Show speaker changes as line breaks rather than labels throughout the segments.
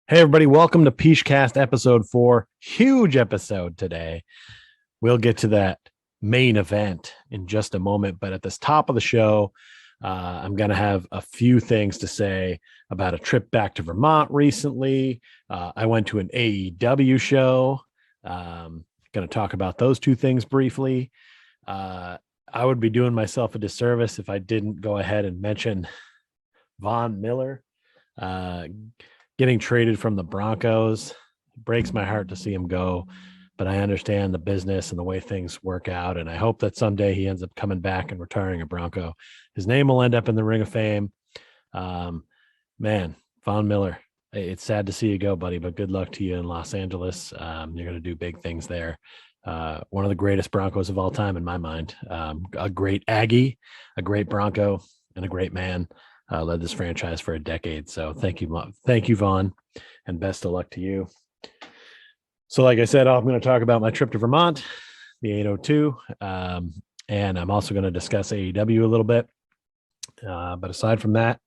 Hey, everybody, welcome to Pichcast episode 4. Huge episode today. We'll get to that main event in just a moment. But at this top of the show, I'm going to have a few things to say about a trip back to Vermont recently. I went to an AEW show. Going to talk about those two things briefly. Uh, I would be doing myself a disservice if I didn't go ahead and mention Von Miller. Uh, Getting traded from the Broncos breaks my heart to see him go, but I understand the business and the way things work out. And I hope that someday he ends up coming back and retiring a Bronco. His name will end up in the Ring of Fame. Um, man, Von Miller, it's sad to see you go, buddy, but good luck to you in Los Angeles. You're going to do big things there. One of the greatest Broncos of all time, in my mind. A great Aggie, a great Bronco, and a great man. Led this franchise for a decade. So thank you, Vaughn, and best of luck to you. So, like I said, I'm going to talk about my trip to Vermont, the 802, and I'm also going to discuss AEW a little bit. But aside from that,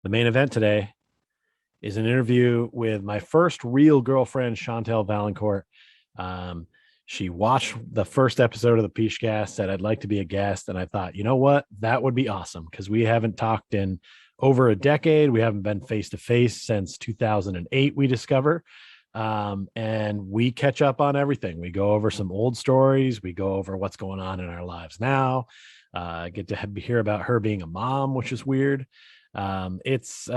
the main event today is an interview with my first real girlfriend, Chantal Vaillancourt. She watched the first episode of the Pichcast, said I'd like to be a guest, and I thought, you know what, that would be awesome because we haven't talked in over a decade. We haven't been face to face since 2008. We discover, and we catch up on everything. We go over some old stories. We go over what's going on in our lives now. Get to hear about her being a mom, which is weird. It's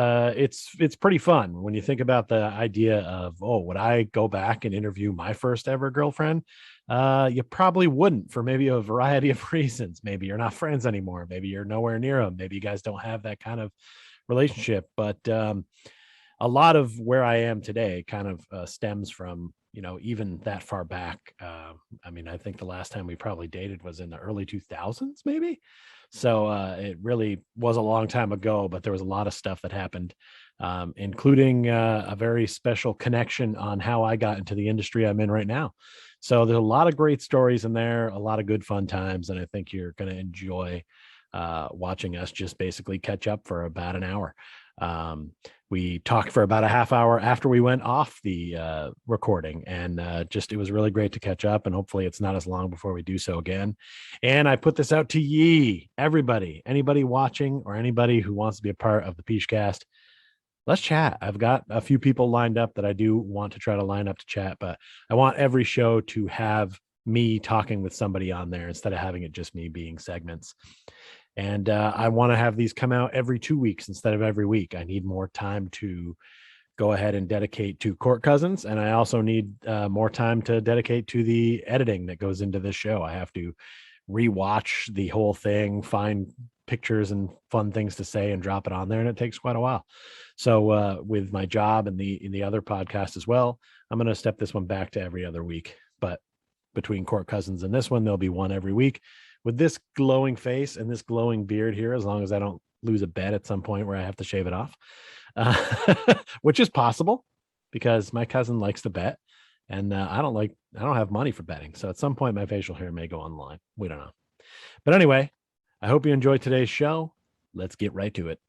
pretty fun when you think about the idea of, oh, would I go back and interview my first ever girlfriend? You probably wouldn't, for maybe a variety of reasons. Maybe you're not friends anymore. Maybe you're nowhere near them. Maybe you guys don't have that kind of relationship. But a lot of where I am today kind of stems from, even that far back. I mean, I think the last time we probably dated was in the early 2000s, maybe. So it really was a long time ago, but there was a lot of stuff that happened, including a very special connection on how I got into the industry I'm in right now. So there's a lot of great stories in there, a lot of good fun times, and I think you're going to enjoy watching us just basically catch up for about an hour. Um, we talked for about a half hour after we went off the recording, and just it was really great to catch up, and hopefully it's not as long before we do so again. And I put this out to ye, everybody, anybody watching or anybody who wants to be a part of the Peachcast. Let's chat. I've got a few people lined up that I do want to try to line up to chat, but I want every show to have me talking with somebody on there instead of having it just me being segments. And I want to have these come out every 2 weeks instead of every week. I need more time to go ahead and dedicate to Court Cousins. And I also need more time to dedicate to the editing that goes into this show. I have to rewatch the whole thing, find pictures and fun things to say and drop it on there. And it takes quite a while. So with my job and the other podcast as well, I'm going to step this one back to every other week. But between Court Cousins and this one, there'll be one every week. With this glowing face and this glowing beard here, as long as I don't lose a bet at some point where I have to shave it off, which is possible because my cousin likes to bet, and I don't have money for betting. So at some point, my facial hair may go online. We don't know. But anyway, I hope you enjoyed today's show. Let's get right to it.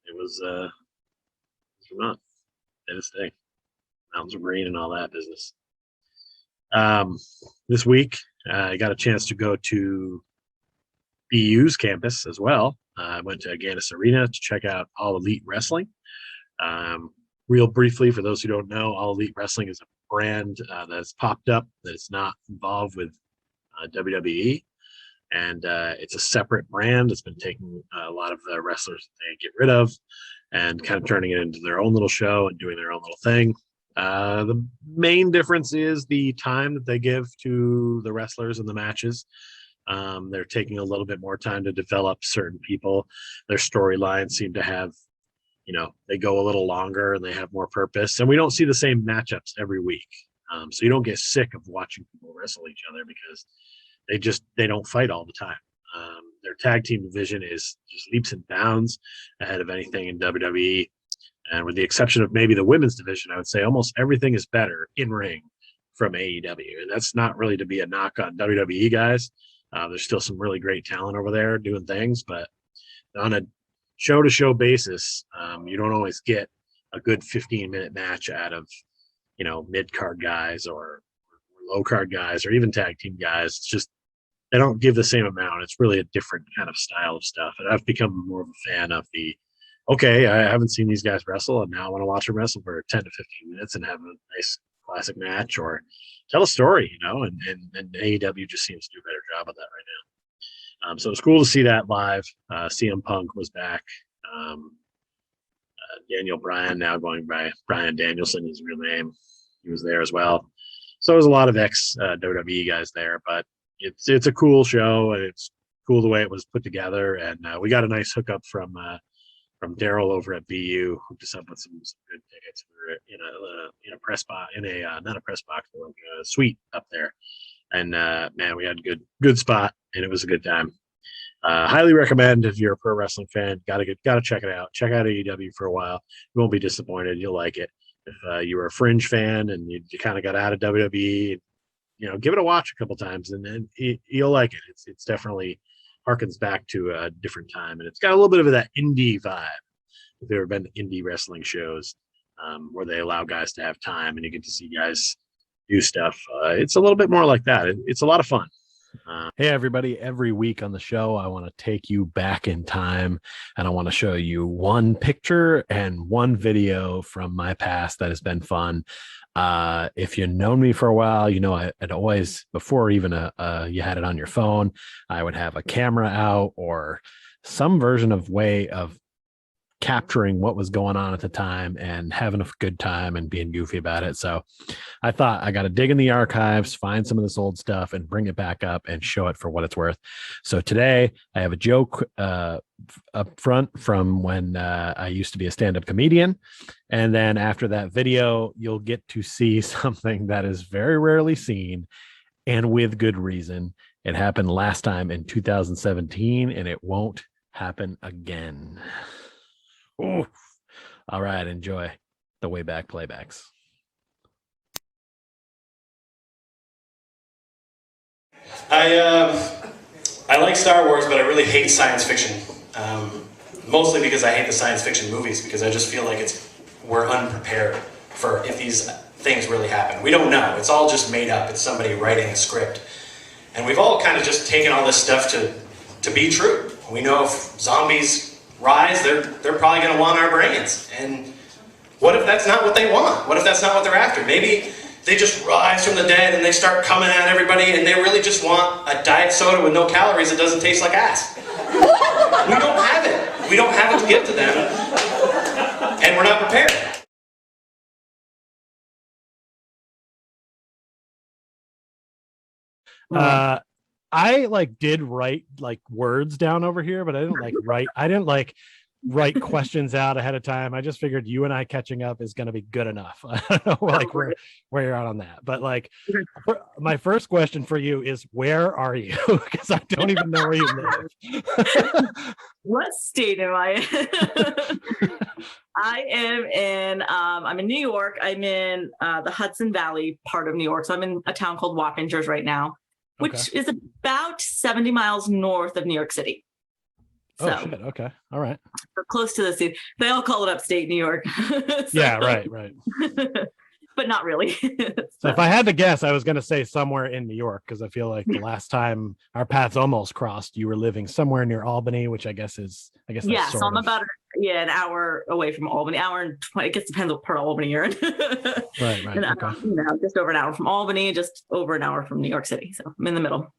It was Vermont. To this day, mountains were green and all that business. This week, I got a chance to go to BU's campus as well. I went to Agganis Arena to check out All Elite Wrestling. Real briefly, for those who don't know, All Elite Wrestling is a brand that's popped up that is not involved with WWE. And it's a separate brand. It's been taking a lot of the wrestlers that they get rid of and kind of turning it into their own little show and doing their own little thing. The main difference is the time that they give to the wrestlers in the matches. They're taking a little bit more time to develop certain people. Their storylines seem to have, they go a little longer and they have more purpose. And we don't see the same matchups every week. So you don't get sick of watching people wrestle each other because they don't fight all the time. Their tag team division is just leaps and bounds ahead of anything in WWE. And with the exception of maybe the women's division, I would say almost everything is better in ring from AEW. And that's not really to be a knock on WWE guys. There's still some really great talent over there doing things, but on a show-to-show basis, you don't always get a good 15-minute match out of, mid-card guys or low-card guys or even tag team guys. It's just they don't give the same amount. It's really a different kind of style of stuff. And I've become more of a fan of I haven't seen these guys wrestle, and now I want to watch them wrestle for 10 to 15 minutes and have a nice classic match or tell a story, and AEW just seems to do a better job of that right now. So it's cool to see that live. CM Punk was back. Daniel Bryan, now going by Bryan Danielson, his real name. He was there as well. So there's a lot of ex-WWE guys there, but it's a cool show, and it's cool the way it was put together. And we got a nice hookup from Daryl over at BU, hooked us up with some good tickets. We were in a press box, not a press box, but like a suite up there. And man, we had a good spot, and it was a good time. Highly recommend if you're a pro wrestling fan. Gotta check it out. Check out AEW for a while. You won't be disappointed. You'll like it. If you were a fringe fan and you kind of got out of WWE, give it a watch a couple times, and then you'll like it. It's definitely harkens back to a different time, and it's got a little bit of that indie vibe. If you've ever been to indie wrestling shows where they allow guys to have time and you get to see guys do stuff, it's a little bit more like that. It's a lot of fun. Hey everybody, every week on the show I want to take you back in time, and I want to show you one picture and one video from my past that has been fun. If you've known me for a while, I'd always, before even you had it on your phone, I would have a camera out or some version of way of capturing what was going on at the time and having a good time and being goofy about it. So I thought I got to dig in the archives, find some of this old stuff and bring it back up and show it for what it's worth. So today I have a joke up front from when I used to be a stand-up comedian. And then after that video, you'll get to see something that is very rarely seen, and with good reason. It happened last time in 2017, and it won't happen again. Ooh. All right, enjoy the Wayback Playbacks.
I like Star Wars, but I really hate science fiction. Mostly because I hate the science fiction movies, because I just feel like we're unprepared for if these things really happen. We don't know. It's all just made up. It's somebody writing a script. And we've all kind of just taken all this stuff to be true. We know if zombies rise, they're probably going to want our brains. And what if that's not what they want? What if that's not what they're after? Maybe they just rise from the dead and they start coming at everybody and they really just want a diet soda with no calories that doesn't taste like ass. We don't have it. We don't have it to give to them. And we're not prepared.
I did write words down over here, but I didn't write questions out ahead of time. I just figured you and I catching up is going to be good enough. I don't know where you're at on that, but my first question for you is, where are you? Because I don't even know where you live.
What state am I in? I'm in New York. I'm in the Hudson Valley part of New York. So I'm in a town called Wappingers right now, which is about 70 miles north of New York City. So
Oh shit. Okay. All right.
we're close to the city. They all call it upstate New York.
Yeah. Right. Right.
But not really.
So if I had to guess, I was going to say somewhere in New York because I feel like the last time our paths almost crossed, you were living somewhere near Albany, which I guess that's
Yeah, so I'm
of,
about an hour away from Albany, hour and 20. It depends what part of Albany you're in.
right.
And
Okay.
just over an hour from Albany, just over an hour from New York City. So I'm in the middle.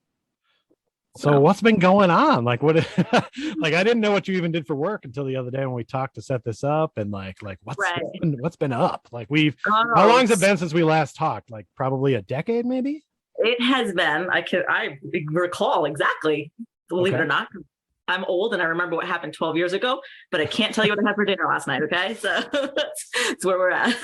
So what's been going on? Like what like I didn't know what you even did for work until the other day when we talked to set this up and like what's been up? Like how long has it been since we last talked? Like probably a decade maybe?
It has been. I recall exactly, believe it or not. I'm old and I remember what happened 12 years ago, but I can't tell you what I had for dinner last night. Okay. So that's where we're at.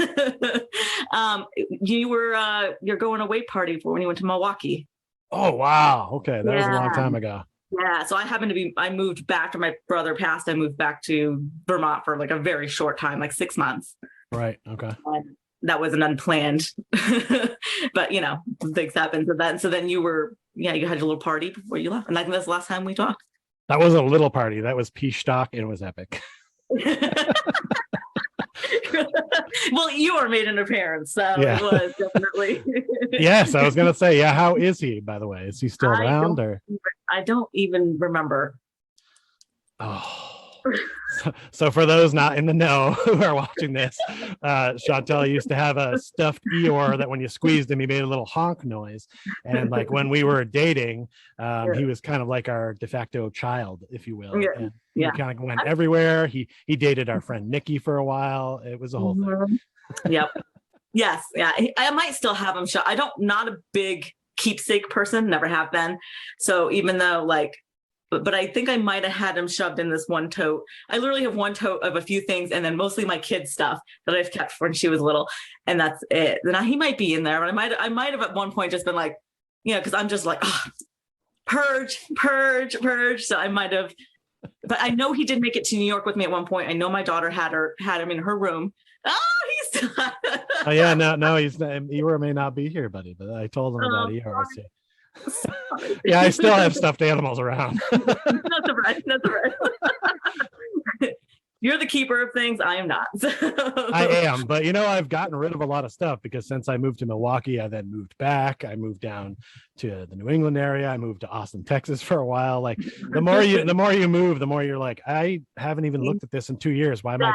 You're going away party for when you went to Milwaukee.
Oh, wow. Okay. That was a long time ago.
Yeah. So I moved back after my brother passed. I moved back to Vermont for like a very short time, like 6 months.
Right. Okay.
And that wasn't unplanned, but things happen. So then you had your little party before you left. And I think that's the last time we talked.
That was a little party. That was Pichcast and it was epic.
Well, you were made an appearance, so it was definitely.
Yes, I was gonna say, yeah. How is he, by the way? Is he still around, or?
I don't even remember.
Oh. So for those not in the know who are watching this, Chantal used to have a stuffed Eeyore that when you squeezed him, he made a little honk noise. And like when we were dating, he was kind of like our de facto child, if you will.
Yeah.
And he kind of went everywhere. He dated our friend Nikki for a while. It was a whole thing.
Yep. Yes. Yeah. I might still have him shot. Not a big keepsake person, never have been. So even though but I think I might have had him shoved in this one tote. I literally have one tote of a few things and then mostly my kids' stuff that I've kept when she was little. And that's it. Now he might be in there, but I might have at one point just been like, because I'm just like, purge. So I might have, but I know he did make it to New York with me at one point. I know my daughter had him in her room. He's
oh yeah, no, he's not. Eeyore may not be here, buddy, but I told him about Eeyore. Yeah, I still have stuffed animals around.
That's all right. You're the keeper of things. I am not.
I am, but I've gotten rid of a lot of stuff because since I moved to Milwaukee, I then moved back. I moved down to the New England area. I moved to Austin, Texas for a while. Like the more you move, the more you're like, I haven't even looked at this in 2 years. Why am I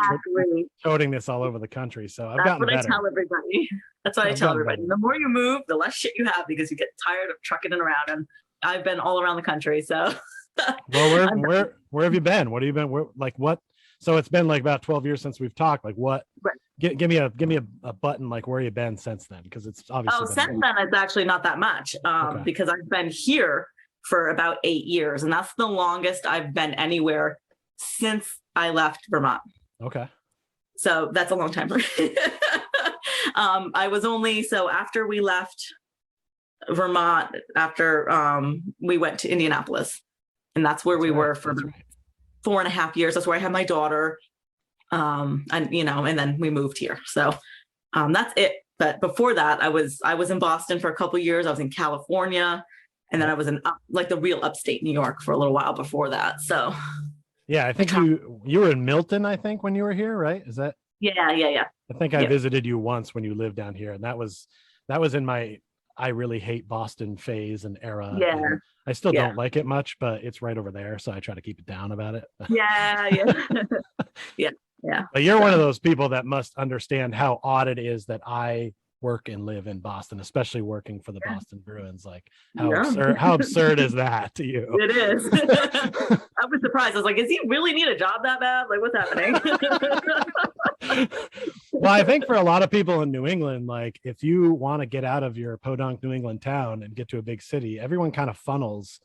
toting this all over the country? So I've gotten better.
That's what I tell everybody. That's what I tell everybody. The more you move, the less shit you have because you get tired of trucking it around. And I've been all around the country. So
well, where have you been? What have you been? What? So it's been like about 12 years since we've talked. Like what? Right. Give me a button. Like where you been since then? Because it's obviously.
Since then it's actually not that much. Because I've been here for about 8 years, and that's the longest I've been anywhere since I left Vermont.
Okay.
So that's a long time. I was after we left Vermont, after we went to Indianapolis, and that's where we were for 4.5 years. That's where I had my daughter. And then we moved here. So that's it. But before that, I was in Boston for a couple of years. I was in California, and then I was in the real upstate New York for a little while before that. So
yeah, I think you were in Milton, I think, when you were here, right? Is that?
Yeah.
I think I visited you once when you lived down here, and that was in my I really hate Boston phase and era.
Yeah.
And I still don't like it much, but it's right over there, so I try to keep it down about it.
Yeah. Yeah.
But you're one of those people that must understand how odd it is that I work and live in Boston, especially working for the Boston Bruins. Like how absurd is that to you?
It is. I was surprised. I was like, does he really need a job that bad? Like, what's happening?
Well, I think for a lot of people in New England, like if you want to get out of your podunk New England town and get to a big city, everyone kind of funnels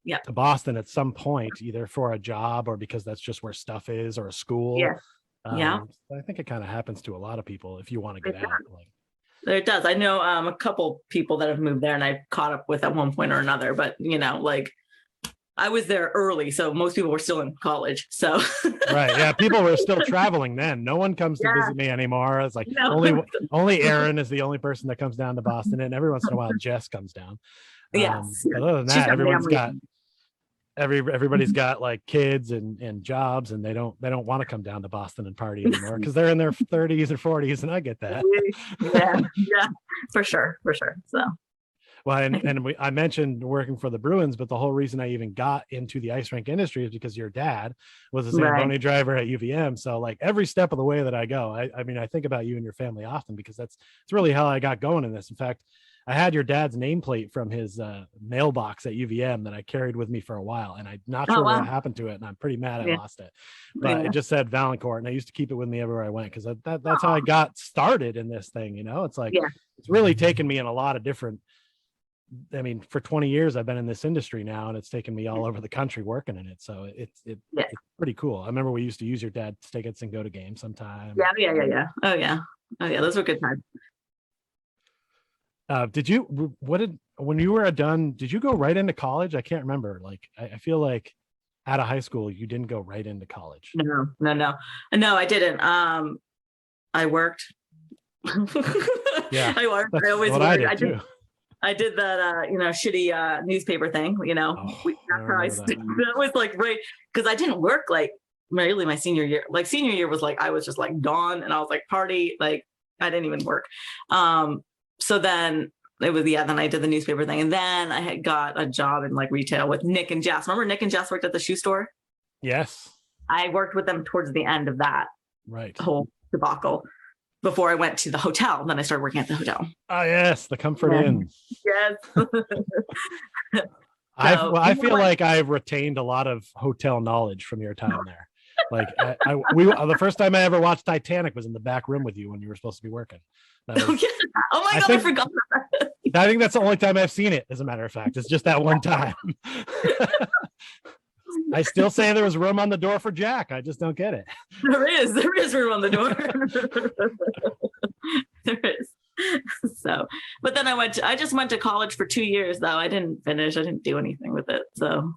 to Boston at some point, either for a job or because that's just where stuff is, or a school. I think it kind of happens to a lot of people if you want to get out.
It does. I know a couple people that have moved there and I caught up with at one point or another, but I was there early, so most people were still in college. So
right, yeah, people were still traveling then. No one comes to visit me anymore. It's like only Erin is the only person that comes down to Boston, and every once in a while Jess comes down.
Yes.
But other than that, everyone's got everybody's got like kids and jobs, and they don't want to come down to Boston and party anymore because they're in their 30s or 40s, and I get that.
Yeah, for sure. So
Well, I mentioned working for the Bruins, but the whole reason I even got into the ice rink industry is because your dad was a Zamboni driver at UVM. So like every step of the way that I go, I mean, I think about you and your family often because it's really how I got going in this. In fact, I had your dad's nameplate from his mailbox at UVM that I carried with me for a while, and I'm not sure what happened to it, and I'm pretty mad I lost it. But it just said Vaillancourt, and I used to keep it with me everywhere I went because that's how I got started in this thing. It's like it's really taken me in a lot of different. I mean, for 20 years, I've been in this industry now, and it's taken me all over the country working in it. So it's pretty cool. I remember we used to use your dad's tickets and go to games sometime.
Yeah. Oh yeah. Those were good times.
When you were done, did you go right into college? I can't remember. Like, I feel like out of high school, you didn't go right into college.
No, I didn't. I worked.
Yeah.
I worked. I always worked. I did that, shitty newspaper thing, that's how I started. That was like, right. Cause I didn't work like really my senior year. Like senior year was like, I was just like gone and I was like party, like I didn't even work. So then it was, then I did the newspaper thing. And then I had got a job in like retail with Nick and Jess. Remember Nick and Jess worked at the shoe store?
Yes.
I worked with them towards the end of that whole debacle. Before I went to the hotel, then I started working at the hotel.
Oh yes, the Comfort Inn.
Yes.
I feel like I've retained a lot of hotel knowledge from your time there. Like the first time I ever watched Titanic was in the back room with you when you were supposed to be working.
Oh my God, I forgot that.
I think that's the only time I've seen it, as a matter of fact. It's just that one time. I still say there was room on the door for Jack. I just don't get it.
There is room on the door. There is. So, but then I just went to college for 2 years though. I didn't finish. I didn't do anything with it. So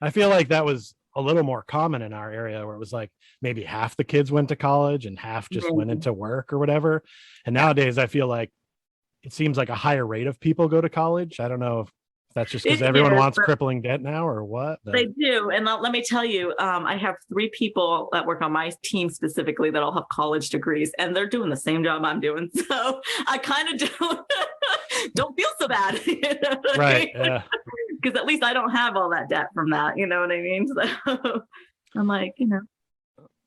I feel like that was a little more common in our area where it was like maybe half the kids went to college and half just went into work or whatever. And nowadays I feel like it seems like a higher rate of people go to college. I don't know if that's just because everyone wants crippling debt now or what?
They do. And let me tell you, I have 3 people that work on my team specifically that all have college degrees, and they're doing the same job I'm doing. So I kind of don't feel so bad.
Right. Yeah.
Because at least I don't have all that debt from that. You know what I mean? So I'm like,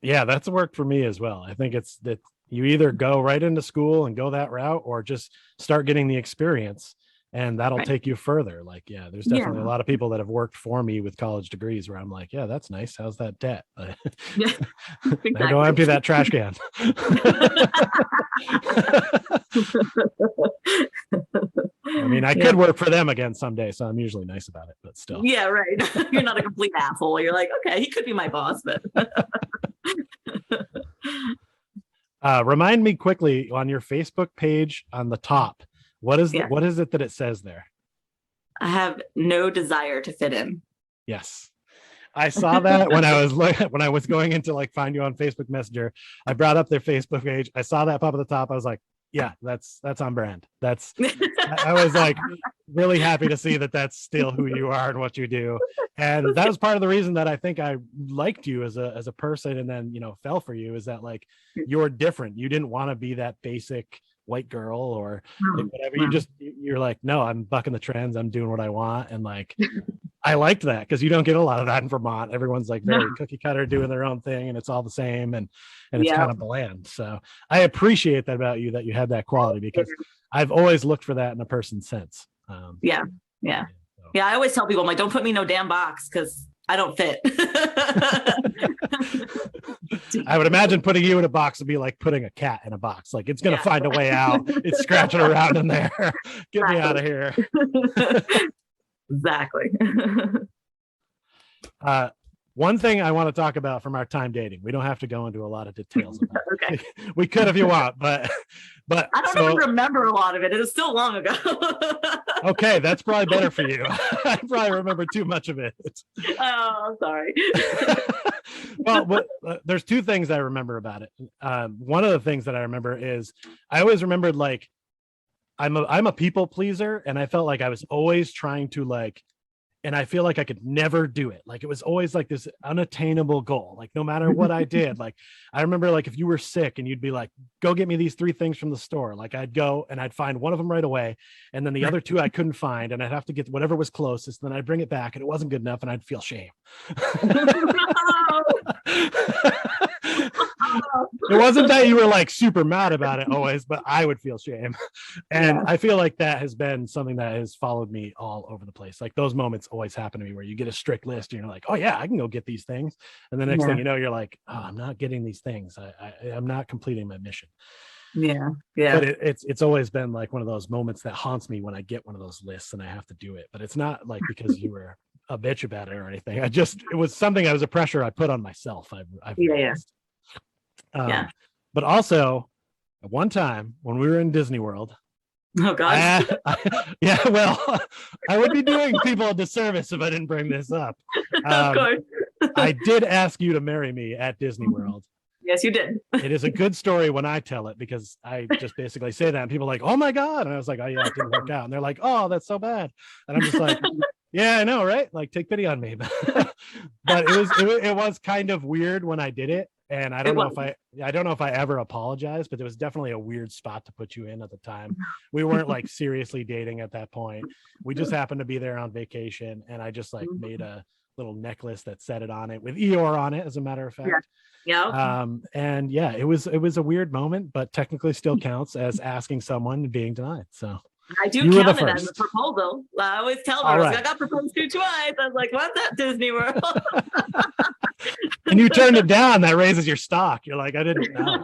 Yeah, that's worked for me as well. I think it's that you either go right into school and go that route or just start getting the experience. And that'll take you further. Like, there's definitely a lot of people that have worked for me with college degrees where I'm like, that's nice. How's that debt? Exactly. Go empty that trash can. I mean, I could work for them again someday, so I'm usually nice about it, but still.
Yeah, right. You're not a complete asshole. You're like, okay, he could be my boss, but.
Remind me quickly on your Facebook page on the top. What is it that it says there?
I have no desire to fit in.
Yes. I saw that when I was going into like find you on Facebook Messenger. I brought up their Facebook page. I saw that pop at the top. I was like, yeah, that's on brand. I was like really happy to see that that's still who you are and what you do. And that was part of the reason that I think I liked you as a person and then, fell for you is that like, you're different. You didn't want to be that basic white girl or whatever. You're like, no, I'm bucking the trends. I'm doing what I want. And like, I liked that because you don't get a lot of that in Vermont. Everyone's like very cookie cutter doing their own thing and it's all the same and it's kind of bland. So I appreciate that about you, that you had that quality because I've always looked for that in a person since.
Yeah. I always tell people, I'm like, don't put me in no damn box because I don't fit.
I would imagine putting you in a box would be like putting a cat in a box. Like it's going to find a way out. It's scratching around in there. Get me out of here.
Exactly.
One thing I want to talk about from our time dating, we don't have to go into a lot of details about it.
Okay.
We could if you want, but
I don't even remember a lot of it. It was so long ago.
Okay, that's probably better for you. I probably remember too much of it.
Oh, I'm sorry.
Well, there's 2 things I remember about it. One of the things that I remember is I always remembered like I'm a people pleaser, and I felt like I was always trying to like and I feel like I could never do it. Like it was always like this unattainable goal. Like no matter what I did, like I remember like if you were sick and you'd be like, go get me these 3 things from the store. Like I'd go and I'd find one of them right away. And then the other 2 I couldn't find. And I'd have to get whatever was closest. And then I'd bring it back and it wasn't good enough. And I'd feel shame. It wasn't that you were like super mad about it always, but I would feel shame. And I feel like that has been something that has followed me all over the place. Like those moments always happen to me where you get a strict list and you're like, oh yeah, I can go get these things. And the next thing you know, you're like, oh, I'm not getting these things. I'm not completing my mission.
Yeah.
But it's always been like one of those moments that haunts me when I get one of those lists and I have to do it. But it's not like because you were a bitch about it or anything. It was something, I was a pressure I put on myself. I've realized. But also at one time when we were in Disney World,
oh god,
well, I would be doing people a disservice if I didn't bring this up.
Of course.
I did ask you to marry me at Disney World.
Yes, you did.
It is a good story when I tell it, because I just basically say that and people are like, oh my god, and I was like, oh yeah, it didn't work out, and they're like, oh, that's so bad, and I'm just like, yeah, I know, right? Like, take pity on me. But it was kind of weird when I did it. And I don't know if I ever apologized, but it was definitely a weird spot to put you in at the time. We weren't like seriously dating at that point. We just happened to be there on vacation, and I just like made a little necklace that said it on it with Eeyore on it, as a matter of fact.
Yeah.
And yeah, it was a weird moment, but technically still counts as asking someone and being denied. So
I do count it as a proposal. I always tell girls, I got proposed to twice. I was like, what's that, Disney World?
And you turned it down. That raises your stock. You're like, I didn't know.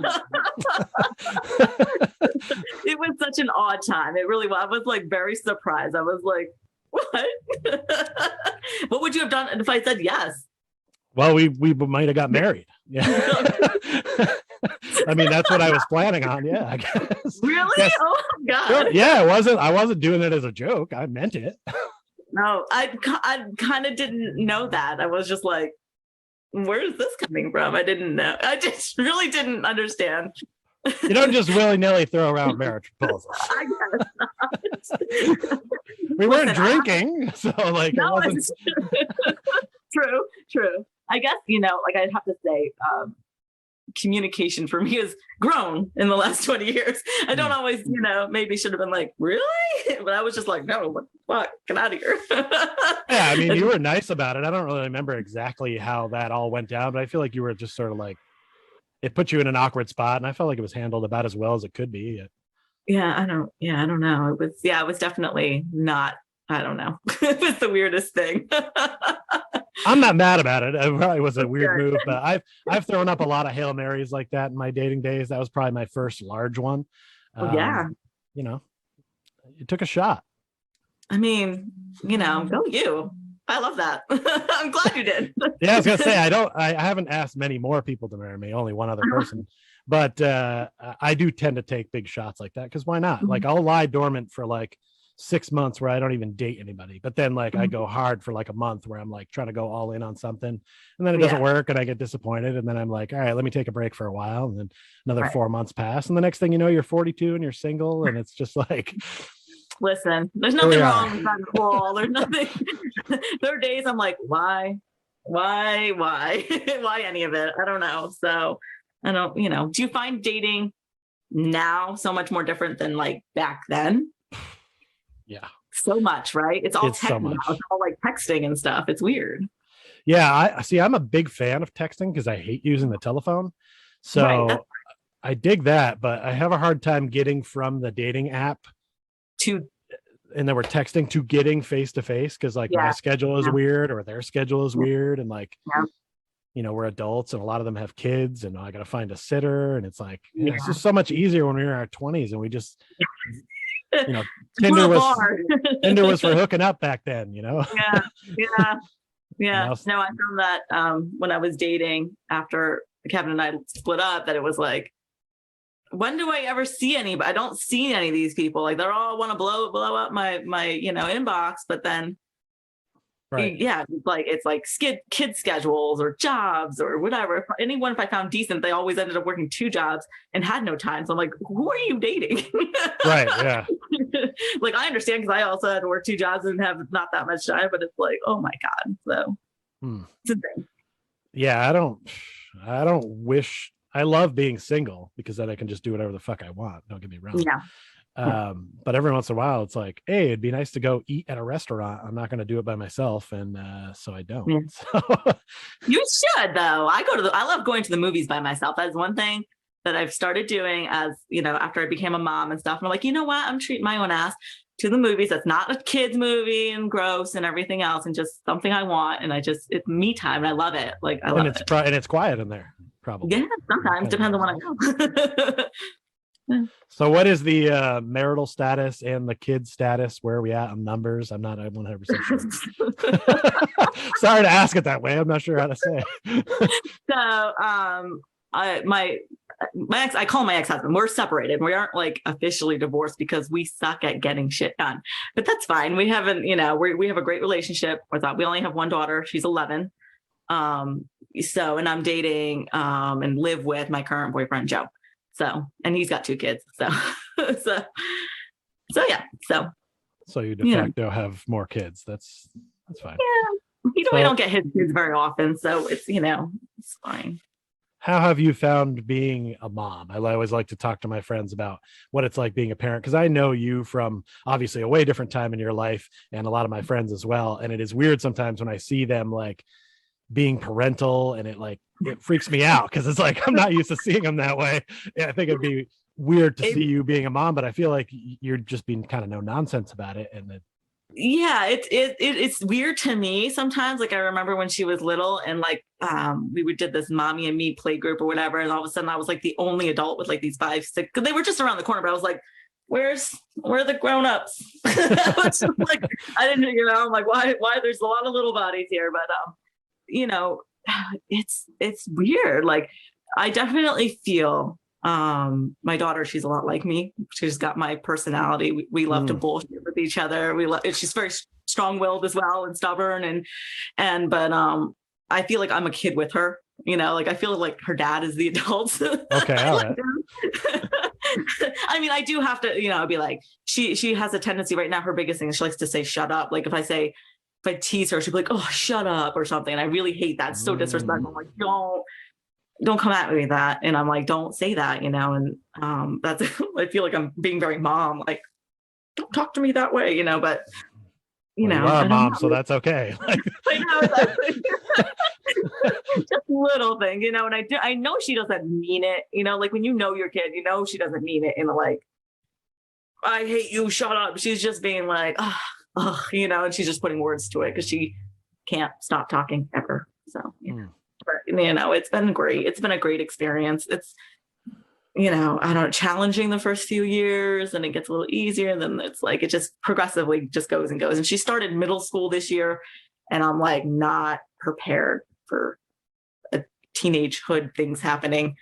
It was such an odd time. It really was. I was like very surprised. I was like, what? What would you have done if I said yes?
Well, we might have got married. Yeah. I mean, that's what I was planning on. Yeah, I guess.
Really?
Yes.
Oh my god.
Sure. Yeah, I wasn't doing it as a joke. I meant it.
No, I kind of didn't know that. I was just like, where is this coming from? I didn't know. I just really didn't understand.
You don't just willy-nilly throw around marriage proposals.
I guess not.
We weren't drinking, so like
no,
it wasn't.
True. I guess, like I'd have to say, communication for me has grown in the last 20 years. I don't always, maybe should have been like, really? But I was just like, no, what the fuck? Get out of here.
Yeah, I mean, you were nice about it. I don't really remember exactly how that all went down, but I feel like you were just sort of like, it put you in an awkward spot, and I felt like it was handled about as well as it could be.
I don't know. It was definitely not, I don't know. It was the weirdest thing.
I'm not mad about it. It probably was a weird move, but I've thrown up a lot of Hail Marys like that in my dating days. That was probably my first large one. You took a shot.
I mean, go you. I love that. I'm glad you did.
Yeah, I was gonna say I haven't asked many more people to marry me, only one other person. But I do tend to take big shots like that, because why not? Like I'll lie dormant for like 6 months where I don't even date anybody, but then like I go hard for like a month where I'm like trying to go all in on something, and then it doesn't work and I get disappointed, and then I'm like, all right, let me take a break for a while, and then another 4 months pass, and the next thing you know, you're 42 and you're single, and it's just like,
listen, there's nothing wrong with that wall. There's nothing. There are days I'm like, why why any of it? I don't know. So I don't, do you find dating now so much more different than like back then?
Yeah.
So much, right? It's all
so much.
It's all like texting and stuff. It's weird.
Yeah, I see. I'm a big fan of texting because I hate using the telephone. So I dig that, but I have a hard time getting from the dating app and then we're texting to getting face to face, because like my schedule is weird or their schedule is weird, and like we're adults and a lot of them have kids, and I got to find a sitter, and it's like it's just so much easier when we were in our 20s and we just Tinder was for hooking up back then, Yeah.
No, I found that when I was dating after Kevin and I split up, that it was like, when do I ever see anybody? I don't see any of these people. Like, they're all want to blow up my inbox, but then
Right.
Yeah, like it's like kid schedules or jobs or whatever. If I found decent, they always ended up working 2 jobs and had no time. So I'm like, who are you dating?
Right. Yeah.
Like I understand because I also had to work 2 jobs and have not that much time, but it's like, oh my God. So it's a thing.
Yeah. I don't wish. I love being single because then I can just do whatever the fuck I want. Don't get me wrong.
Yeah.
But every once in a while it's like, hey, it'd be nice to go eat at a restaurant. I'm not going to do it by myself. And so I don't.
Yeah.
So
You should though. I love going to the movies by myself. That's one thing that I've started doing as, after I became a mom and stuff. And I'm like, you know what? I'm treating my own ass to the movies. That's not a kid's movie and gross and everything else and just something I want. And it's me time and I love it. Like I love it.
And it's quiet in there probably.
Yeah, sometimes depends on when I go.
So what is the marital status and the kid status? Where are we at on numbers? I'm 100% sure. Sorry to ask it that way. I'm not sure how to say.
So I call my ex-husband. We're separated. We aren't like officially divorced because we suck at getting shit done. But that's fine. We haven't, we have a great relationship. We only have one daughter. She's 11. And I'm dating and live with my current boyfriend, Joe. So, and he's got 2 kids. So yeah.
So you de facto have more kids. That's fine.
Yeah. We don't get his kids very often. So it's, it's fine.
How have you found being a mom? I always like to talk to my friends about what it's like being a parent, because I know you from obviously a way different time in your life and a lot of my friends as well. And it is weird sometimes when I see them like being parental and it freaks me out because it's like I'm not used to seeing them that way. Yeah, I think it'd be weird to see you being a mom, but I feel like you're just being kind of no nonsense about it. And
it's weird to me sometimes. Like I remember when she was little and we did this mommy and me play group or whatever, and all of a sudden I was like the only adult with like these 5, 6, because they were just around the corner, but I was like, where are the grown-ups? I didn't, I'm like, why there's a lot of little bodies here, but it's weird. Like I definitely feel my daughter, she's a lot like me. She's got my personality. We love to bullshit with each other. She's very strong-willed as well and stubborn but I feel like I'm a kid with her, I feel like her dad is the adult.
Okay. All right.
I mean, I do have to, be like, she has a tendency right now. Her biggest thing is she likes to say, shut up. Like if I tease her, she'll be like, oh, shut up or something. And I really hate that. It's so disrespectful. I'm like, don't come at me with that. And I'm like, don't say that, and that's, I feel like I'm being very mom, like, don't talk to me that way, but,
you are mom, so that's okay.
I know, just little things, and I know she doesn't mean it, like when your kid, she doesn't mean it in like, I hate you, shut up. She's just being like, and she's just putting words to it because she can't stop talking ever. So, but it's been great. It's been a great experience. It's, I don't know, challenging the first few years, and it gets a little easier. And then it's like, it just progressively just goes and goes. And she started middle school this year, and I'm like not prepared for a teenagehood things happening.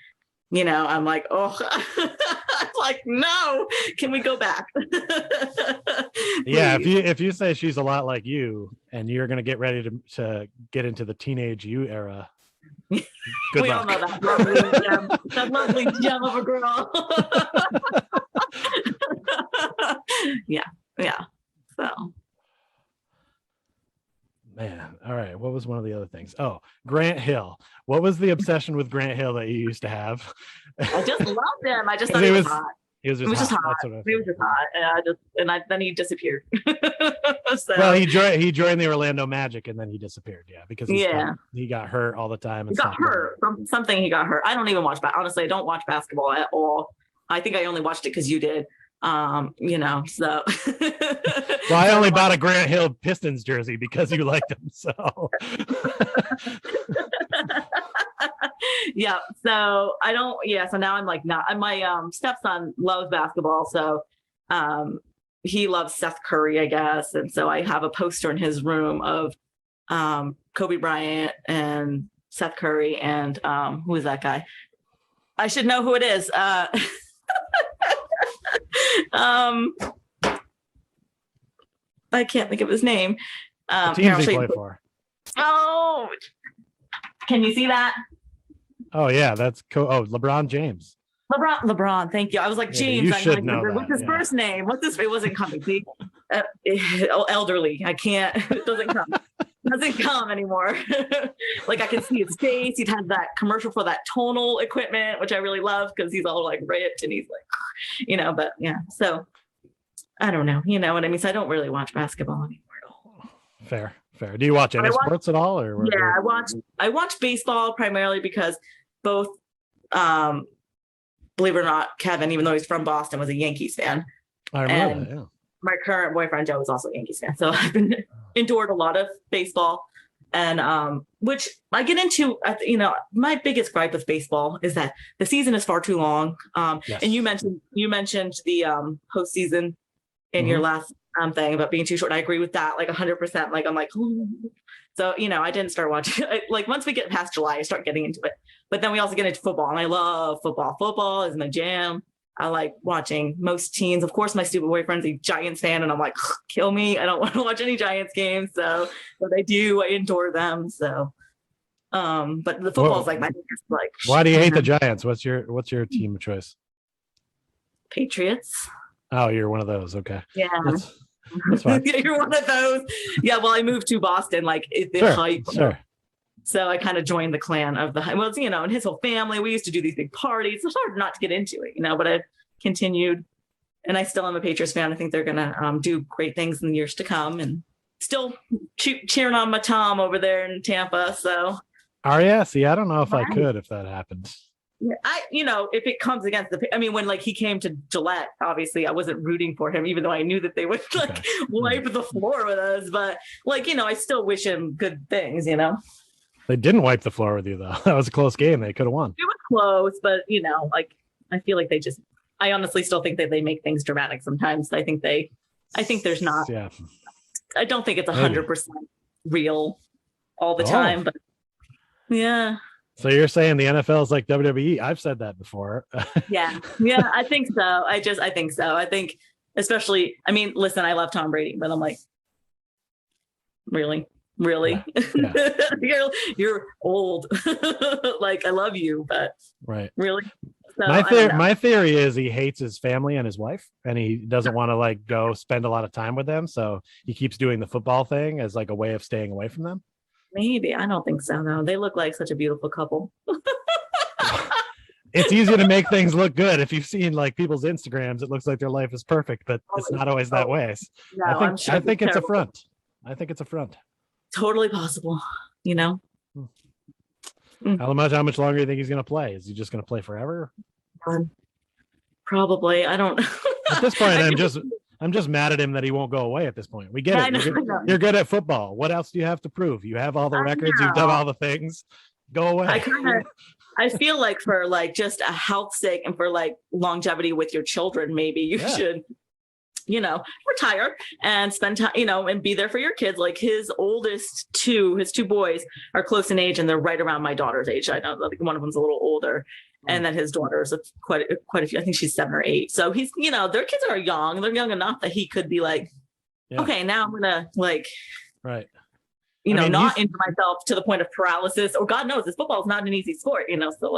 I'm like, oh, I'm like, no, can we go back?
Yeah, if you say she's a lot like you and you're going to get ready to get into the teenage you era, good
we
luck.
all know that lovely gem of a girl. Yeah. So.
Man, all right. What was one of the other things? Oh, Grant Hill. What was the obsession with Grant Hill that you used to have?
I just loved him. I just thought he was hot.
He was just hot.
He was just hot. And then he disappeared. So,
well, he joined the Orlando Magic and then he disappeared. Yeah, because he got hurt all the time. And
he got hurt. Something he got hurt. I don't even watch honestly, I don't watch basketball at all. I think I only watched it because you did. So
well, I only bought a Grant Hill Pistons jersey because you liked him. So
yeah. So I don't. Yeah. So now I'm like not. My stepson loves basketball, so he loves Seth Curry, I guess, and so I have a poster in his room of Kobe Bryant and Seth Curry and who is that guy? I should know who it is. I can't think of his name.
What teams he play for?
Oh, can you see that?
Oh yeah, that's LeBron James.
LeBron, thank you. I was like, James,
you
I'm
should
like,
know
what's
that.
his first name? What's this? It wasn't coming. See, elderly. I can't. It doesn't come. Doesn't come anymore. Like I can see his face. He'd had that commercial for that tonal equipment, which I really love because he's all like ripped and he's like, but yeah. So I don't know. You know what I mean? So I don't really watch basketball anymore at all.
Fair. Do you watch any sports at all? Or
yeah, I watch baseball primarily because both, believe it or not, Kevin, even though he's from Boston, was a Yankees fan.
I remember that, yeah.
My current boyfriend Joe is also a Yankees fan, so I've been endured a lot of baseball, and which I get into. My biggest gripe with baseball is that the season is far too long.
Yes.
And you mentioned the postseason in your last thing about being too short. I agree with that, like 100%. Like I'm like, ooh. So I didn't start watching. Like once we get past July, I start getting into it. But then we also get into football, and I love football. Football is my jam. I like watching most teams. Of course, my stupid boyfriend's a Giants fan, and I'm like, kill me. I don't want to watch any Giants games. So, but I do. I endure them. So, but the football's like my biggest, like.
Why do you hate the Giants? What's your team of choice?
Patriots.
Oh, you're one of those. Okay.
Yeah.
That's fine.
Yeah, you're one of those. Yeah. Well, I moved to Boston, like the hype.
Sure.
So I kind of joined the clan of and his whole family. We used to do these big parties. It's hard not to get into it, but I continued, and I still am a Patriots fan. I think they're going to do great things in the years to come, and still cheering on my Tom over there in Tampa. So.
Oh yeah. See, I don't know if I could if that happened.
Yeah, if it comes against when like he came to Gillette, obviously I wasn't rooting for him, even though I knew that they would wipe the floor with us. But I still wish him good things,
They didn't wipe the floor with you though. That was a close game. They could have won.
It was close, but I feel like I honestly still think that they make things dramatic sometimes. I think there's not.
Yeah.
I don't think it's 100% real all the time, but yeah.
So you're saying the NFL is like WWE? I've said that before.
Yeah, I think so. I think so. I think especially, listen, I love Tom Brady, but I'm like, really? Yeah. You're old. Like I love you, but
right.
Really? So,
my theory is he hates his family and his wife, and he doesn't want to go spend a lot of time with them. So he keeps doing the football thing as a way of staying away from them.
Maybe. I don't think so. No, they look like such a beautiful couple.
It's easy to make things look good. If you've seen people's Instagrams, it looks like their life is perfect, but it's not always that way.
No,
I think it's a front. I think it's a front.
Totally possible.
How much longer do you think he's going to play? Is he just going to play forever?
Probably. I don't.
At this point, I'm just mad at him that he won't go away at this point. We get it. You're good at football. What else do you have to prove? You have all the records. You've done all the things. Go away.
I feel like for just a health sake and for longevity with your children, maybe you should, retire and spend time, and be there for your kids. Like his two boys are close in age, and they're right around my daughter's age. I know one of them's a little older. And then his daughter's quite a few. I think she's 7 or 8. So he's, their kids are young. They're young enough that he could be okay, now I'm gonna
right.
Not injure myself to the point of paralysis. Or God knows, this football is not an easy sport. So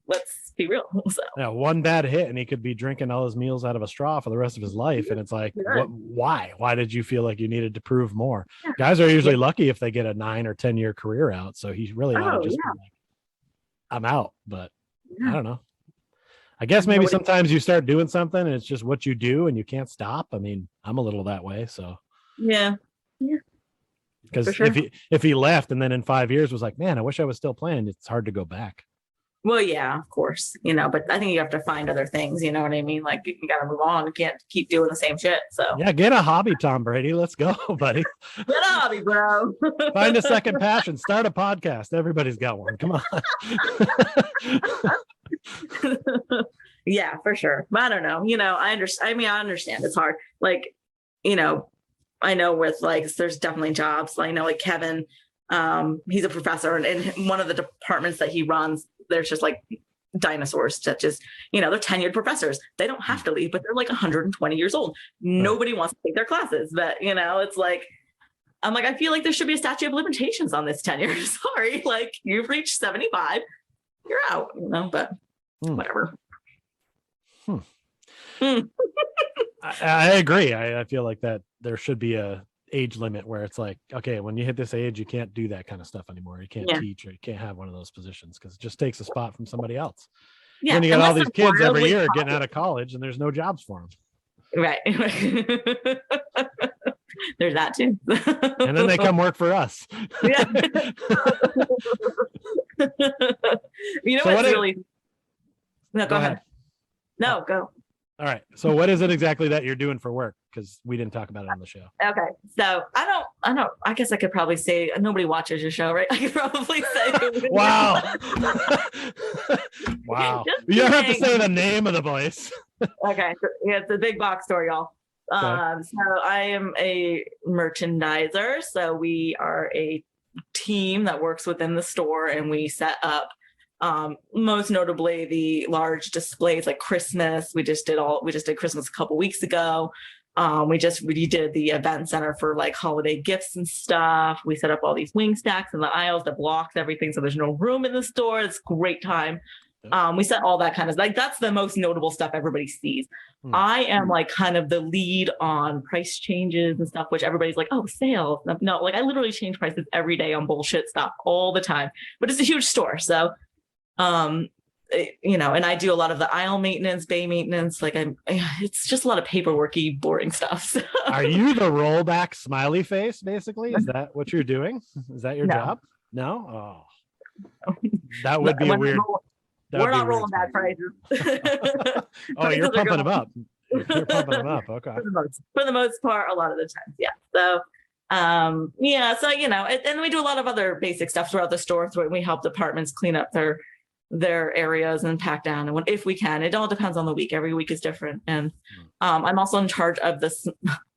let's be real. So.
Yeah, one bad hit, and he could be drinking all his meals out of a straw for the rest of his life. And it's why? Why did you feel like you needed to prove more? Yeah. Guys are usually lucky if they get a 9 or 10 year career out. So he really ought to just be I'm out, but. I don't know. I guess maybe sometimes you start doing something and it's just what you do and you can't stop. I'm a little that way. So
yeah.
Because if he left and then in 5 years was like, man, I wish I was still playing, it's hard to go back.
Well, yeah, of course, but I think you have to find other things. You know what I mean? You got to move on. You can't keep doing the same shit. So
yeah, get a hobby, Tom Brady. Let's go, buddy.
Get a hobby, bro.
Find a second passion. Start a podcast. Everybody's got one. Come on.
Yeah, for sure. But I don't know. I understand. I understand it's hard. I know with there's definitely jobs. I know Kevin, he's a professor, and in one of the departments that he runs, there's just dinosaurs that just, they're tenured professors. They don't have to leave, but they're 120 years old. Nobody wants to take their classes, but it's I'm like, I feel like there should be a statute of limitations on this tenure. Sorry, like you've reached 75, you're out, but whatever.
I agree. I feel like that there should be a age limit where it's like, okay, when you hit this age, you can't do that kind of stuff anymore. You can't teach, or you can't have one of those positions because it just takes a spot from somebody else.
Yeah.
Then you got all these kids every year getting out of college and there's no jobs for them.
Right. There's that too.
And then they come work for us.
Yeah. You know so what's really... No, go ahead. No, go.
All right. So what is it exactly that you're doing for work? Because we didn't talk about it on the show.
Okay. So I guess I could probably say nobody watches your show, right? I could probably say.
Wow. Wow. You don't have to say the name of the place.
Okay. Yeah, it's a big box store, y'all. Okay. So I am a merchandiser. So we are a team that works within the store, and we set up most notably the large displays like Christmas. We just did Christmas a couple weeks ago. We redid the event center for like holiday gifts and stuff. We set up all these wing stacks in the aisles that blocks everything, so there's no room in the store. It's a great time. We set all that kind of like, that's the most notable stuff everybody sees. I am like kind of the lead on price changes and stuff, which everybody's like, oh, sales. No, like I literally change prices every day on bullshit stuff all the time, but it's a huge store. So and I do a lot of the aisle maintenance, bay maintenance. Like it's just a lot of paperworky, boring stuff. So.
Are you the rollback smiley face? Basically, is that what you're doing? Is that your job? No. Oh, that would be weird.
We're not rolling back prices.
Oh, you're pumping them up. You're pumping them up. Okay.
For the most part, a lot of the times, yeah. So. And we do a lot of other basic stuff throughout the store. So we help departments clean up their areas and pack down, and if we can. It all depends on the week. Every week is different. And I'm also in charge of this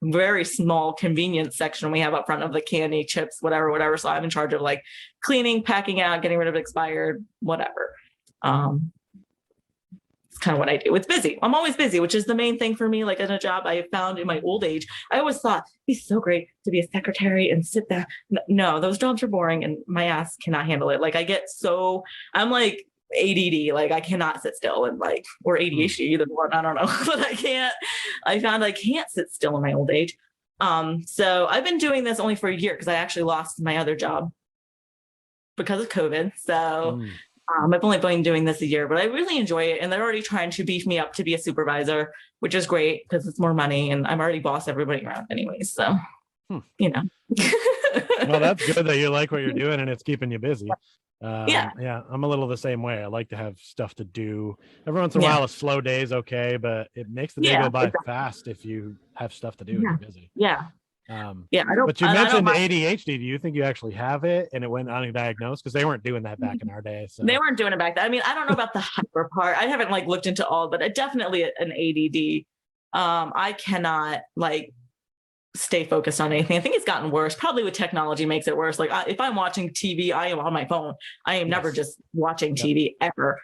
very small convenience section we have up front of the candy, chips, whatever. So I'm in charge of like cleaning, packing out, getting rid of expired, whatever. It's kind of what I do. It's busy. I'm always busy, which is the main thing for me. Like in a job I found in my old age, I always thought it'd be so great to be a secretary and sit there. No, those jobs are boring and my ass cannot handle it. Like I'm like ADD, like I cannot sit still, and like, or ADHD, either one, I don't know, but I found I can't sit still in my old age. So I've been doing this only for a year because I actually lost my other job because of COVID. So I've only been doing this a year, but I really enjoy it. And they're already trying to beef me up to be a supervisor, which is great because it's more money and I'm already boss everybody around anyways. So, Well,
that's good that you like what you're doing and it's keeping you busy.
Yeah,
I'm a little the same way. I like to have stuff to do. Every once in a while, a slow day is okay, but it makes the day go by fast if you have stuff to do and you're busy. But you mentioned ADHD. Do you think you actually have it and it went undiagnosed? Because they weren't doing that back in our day. So
they weren't doing it back then. I mean, I don't know about the hyper part. I haven't like looked into all, but definitely an ADD. I cannot like stay focused on anything. I think it's gotten worse. Probably with technology makes it worse. Like if I'm watching TV, I am on my phone. I am never just watching TV ever.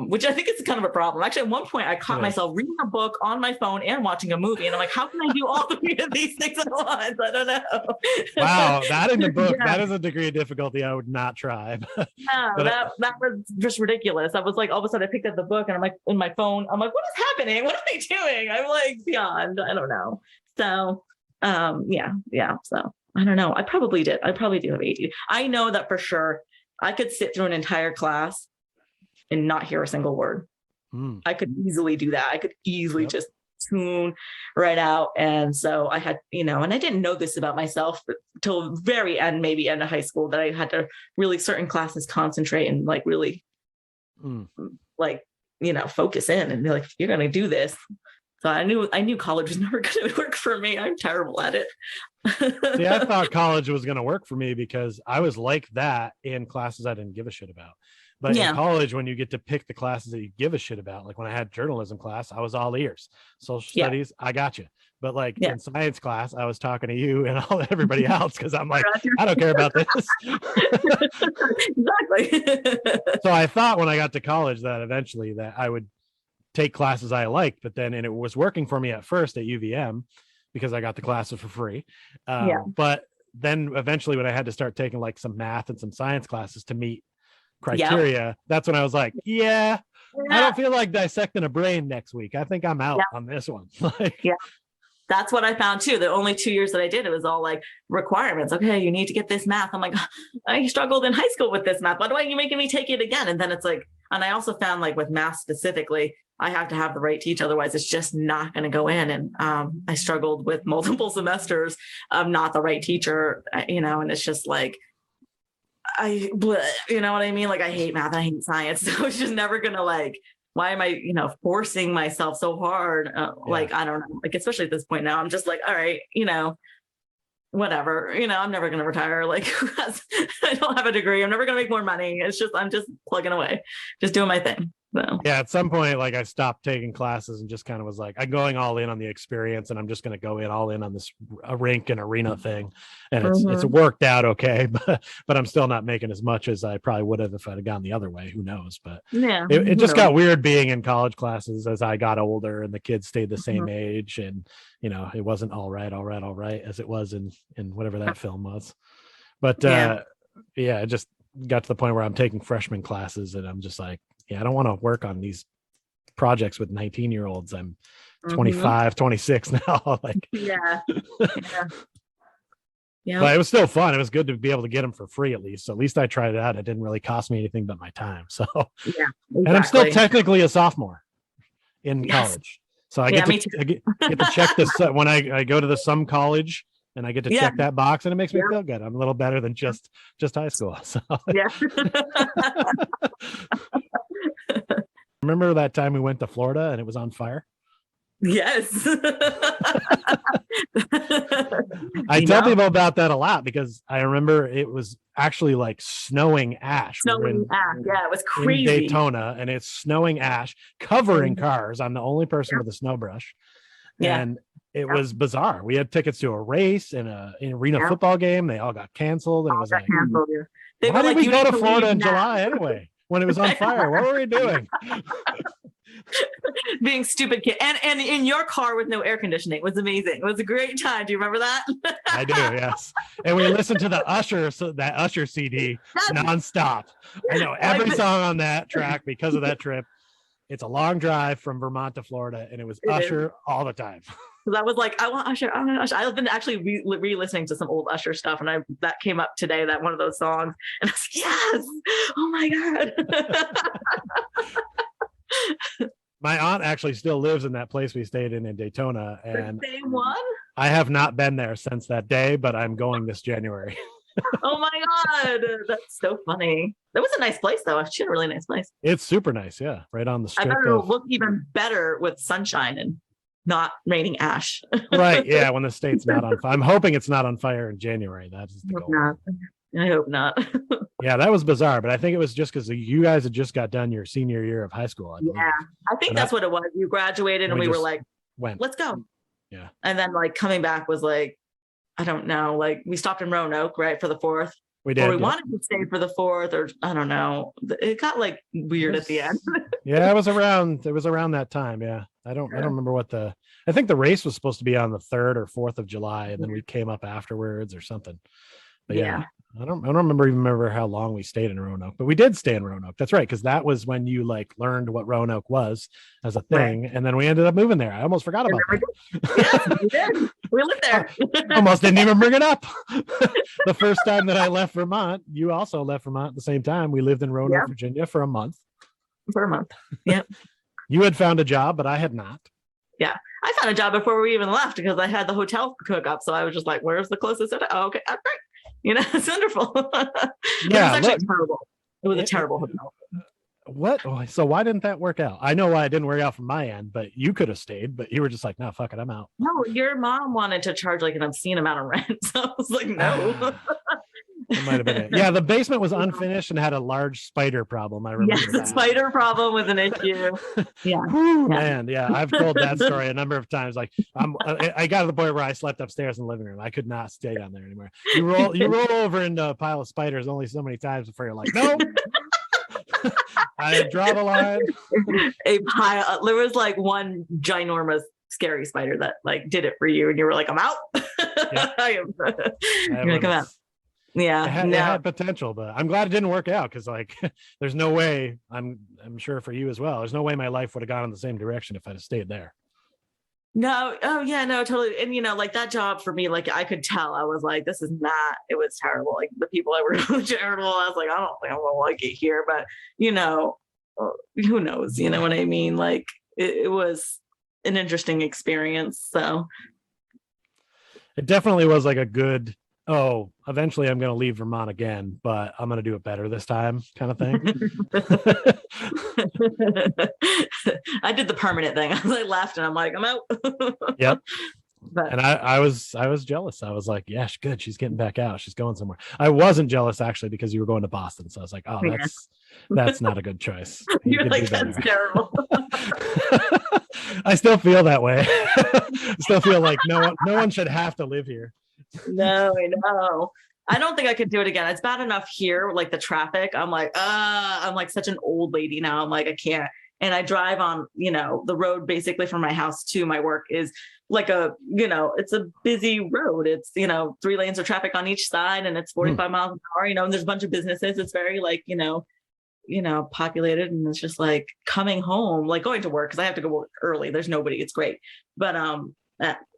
Which I think is kind of a problem. Actually, at one point I caught myself reading a book on my phone and watching a movie. And I'm like, how can I do all three of these things at once? I don't know.
Wow. That in the book, that is a degree of difficulty I would not try.
That was just ridiculous. I was like, all of a sudden I picked up the book and I'm like in my phone. I'm like, what is happening? What am I doing? I'm like beyond, I don't know. So, So I don't know. I probably do have ADD. I know that for sure. I could sit through an entire class and not hear a single word. I could easily do that. I could easily just tune right out. And so I had, and I didn't know this about myself till very end, maybe end of high school, that I had to really certain classes concentrate and like really focus in and be like, you're going to do this. So I knew college was never going to work for me. I'm terrible at it.
See, I thought college was going to work for me because I was like that in classes I didn't give a shit about. But in college, when you get to pick the classes that you give a shit about, like when I had journalism class, I was all ears. Social studies, I got you. But like in science class, I was talking to you and everybody else because I'm like, I don't care about this.
Exactly.
So I thought when I got to college that eventually that I would take classes I liked, but then, and it was working for me at first at UVM, because I got the classes for free.
Yeah.
But then eventually when I had to start taking like some math and some science classes to meet criteria, that's when I was like, I don't feel like dissecting a brain next week. I think I'm out on this one. Like,
that's what I found too. The only 2 years that I did, it was all like requirements. Okay, you need to get this math. I'm like, I struggled in high school with this math. Why are you making me take it again? And then it's like, and I also found like with math specifically, I have to have the right teacher. Otherwise it's just not going to go in. And I struggled with multiple semesters of not the right teacher, and it's just like, you know what I mean? Like I hate math, I hate science. So it's just never going to like, why am I, forcing myself so hard? Like, I don't know, like, especially at this point now, I'm just like, all right, whatever, I'm never going to retire. Like I don't have a degree. I'm never going to make more money. It's just, I'm just plugging away, just doing my thing. So
yeah, at some point, like I stopped taking classes and just kind of was like, I'm going all in on the experience, and I'm just going to go in all in on this rink and arena thing, and it's worked out okay, but I'm still not making as much as I probably would have if I'd have gone the other way. Who knows? But it just got weird being in college classes as I got older, and the kids stayed the same age, and it wasn't all right as it was in whatever that film was. But it just got to the point where I'm taking freshman classes, and I'm just like, I don't want to work on these projects with 19-year-olds. I'm 25, 26 now. Like,
yeah.
But it was still fun. It was good to be able to get them for free at least. So at least I tried it out. It didn't really cost me anything but my time. So, and I'm still technically a sophomore in college. So I get to check this when I go to the some college, and I get to check that box, and it makes me feel good. I'm a little better than just high school. So remember that time we went to Florida and it was on fire?
Yes.
I tell people about that a lot because I remember it was actually like snowing ash.
Yeah, it was crazy.
In Daytona, and it's snowing ash, covering cars. I'm the only person with a snow brush. And it was bizarre. We had tickets to a race and an arena football game. They all got canceled. And it was like,
canceled,
why did we go to Florida in July anyway when it was on fire? What were we doing?
Being stupid kid. And in your car with no air conditioning was amazing. It was a great time. Do you remember that?
I do, yes. And we listened to that Usher CD nonstop. I know every song on that track because of that trip. It's a long drive from Vermont to Florida, and it was Usher all the time.
Because I was like, I want Usher. I've been actually re-listening to some old Usher stuff, and that came up today, that one of those songs, and I was like, yes, oh my God.
My aunt actually still lives in that place we stayed in Daytona, and
the same one?
I have not been there since that day, but I'm going this January.
Oh my God, that's so funny. That was a nice place, though. She had a really nice place.
It's super nice, yeah. Right on the strip.
I bet it'll look even better with sunshine and not raining ash.
Right, yeah. When the state's not on fire, I'm hoping it's not on fire in January. That is the goal.
I hope not.
Yeah, that was bizarre, but I think it was just because you guys had just got done your senior year of high school.
I think that's what it was. You graduated, and we were like, let's go.
Yeah,
and then like coming back was like, I don't know, like we stopped in Roanoke, right, for the 4th.
We did.
Or we wanted to stay for the 4th, or I don't know. It got like weird at the end.
Yeah, it was around that time. Yeah. I don't remember I think the race was supposed to be on the 3rd or 4th of July, and then we came up afterwards or something. But yeah. I don't remember how long we stayed in Roanoke, but we did stay in Roanoke. That's right, because that was when you like learned what Roanoke was as a thing, and then we ended up moving there. I almost forgot about that.
Yes, we did. We lived there.
Almost didn't even bring it up. The first time that I left Vermont, you also left Vermont at the same time. We lived in Roanoke, Virginia for a month. Yep. You had found a job, but I had not.
Yeah. I found a job before we even left because I had the hotel hookup. So I was just like, where's the closest hotel? Oh, okay. All right. It's wonderful.
Yeah,
it was actually terrible. It was a terrible hotel.
What? So why didn't that work out? I know why it didn't work out from my end, but you could have stayed, but you were just like, no, fuck it, I'm out.
No, your mom wanted to charge like an obscene amount of rent. So I was like, no.
It might have been it. Yeah, the basement was unfinished and had a large spider problem. I remember.
Yes, the spider problem was an issue. Yeah.
Man, yeah, I've told that story a number of times. Like, I got to the point where I slept upstairs in the living room. I could not stay down there anymore. You roll over into a pile of spiders only so many times before you're like, no. I draw the line.
A pile. There was like one ginormous scary spider that like did it for you, and you were like, I'm out.
Yeah.
You're like, I'm out. Yeah,
it had potential, but I'm glad it didn't work out, because like there's no way, I'm sure for you as well, there's no way my life would have gone in the same direction if I'd have stayed there.
No, oh yeah, no, totally. And like that job for me, like I could tell, I was like, this is not, it was terrible. Like the people I worked with were terrible. I was like, I don't think I'm gonna like it here, but who knows? You know what I mean? Like it was an interesting experience. So
it definitely was like a good, eventually I'm going to leave Vermont again, but I'm going to do it better this time kind of thing.
I did the permanent thing. I left and I'm like, I'm out.
Yep.
But
and I was jealous. I was like, yeah, good. She's getting back out. She's going somewhere. I wasn't jealous actually, because you were going to Boston. So I was like, oh, that's not a good choice.
You're like, that's terrible.
I still feel that way. I still feel like no one should have to live here.
No, I know. I don't think I could do it again. It's bad enough here, like the traffic. I'm like such an old lady now. I'm like, I can't. And I drive on, the road basically from my house to my work is like it's a busy road. It's, 3 lanes of traffic on each side, and it's 45 miles an hour, and there's a bunch of businesses. It's very like, populated, and it's just like coming home, like going to work, because I have to go work early. There's nobody. It's great. But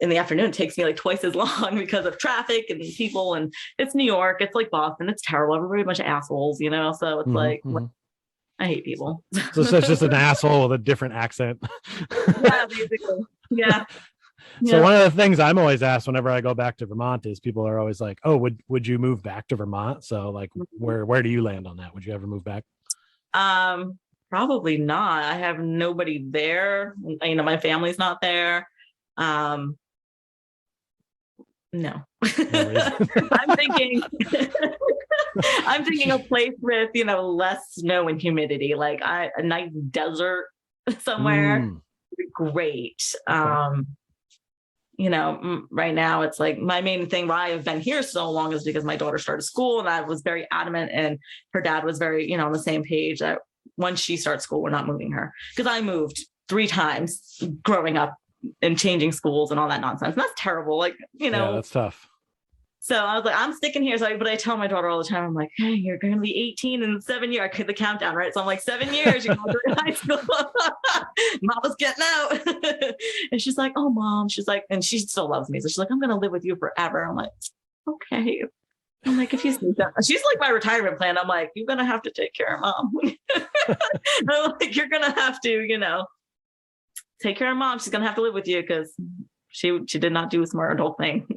in the afternoon, it takes me like twice as long because of traffic and people, and it's New York. It's like Boston. It's terrible. Everybody a bunch of assholes, so it's like, I hate people.
So it's just an asshole with a different accent.
Yeah, basically. Yeah.
So one of the things I'm always asked whenever I go back to Vermont is, people are always like, oh, would you move back to Vermont? So like, where do you land on that? Would you ever move back?
Probably not. I have nobody there. My family's not there. No. I'm thinking a place with, less snow and humidity, like a nice desert somewhere would be great. Okay. Right now it's like my main thing why I've been here so long is because my daughter started school, and I was very adamant, and her dad was very, on the same page that once she starts school, we're not moving her, because I moved 3 times growing up and changing schools and all that nonsense. And that's terrible. Like,
yeah, that's tough.
So I was like, I'm sticking here. But I tell my daughter all the time, I'm like, hey, you're going to be 18 in 7 years. I could the countdown, right? So I'm like, 7 years, you're going to high school. Mama's getting out. And she's like, oh, Mom. She's like, and she still loves me. So she's like, I'm going to live with you forever. I'm like, okay. I'm like, if you see that, she's like my retirement plan. I'm like, you're going to have to take care of Mom. I'm like, you're going to have to, take care of Mom. She's going to have to live with you, because she did not do a smart adult thing.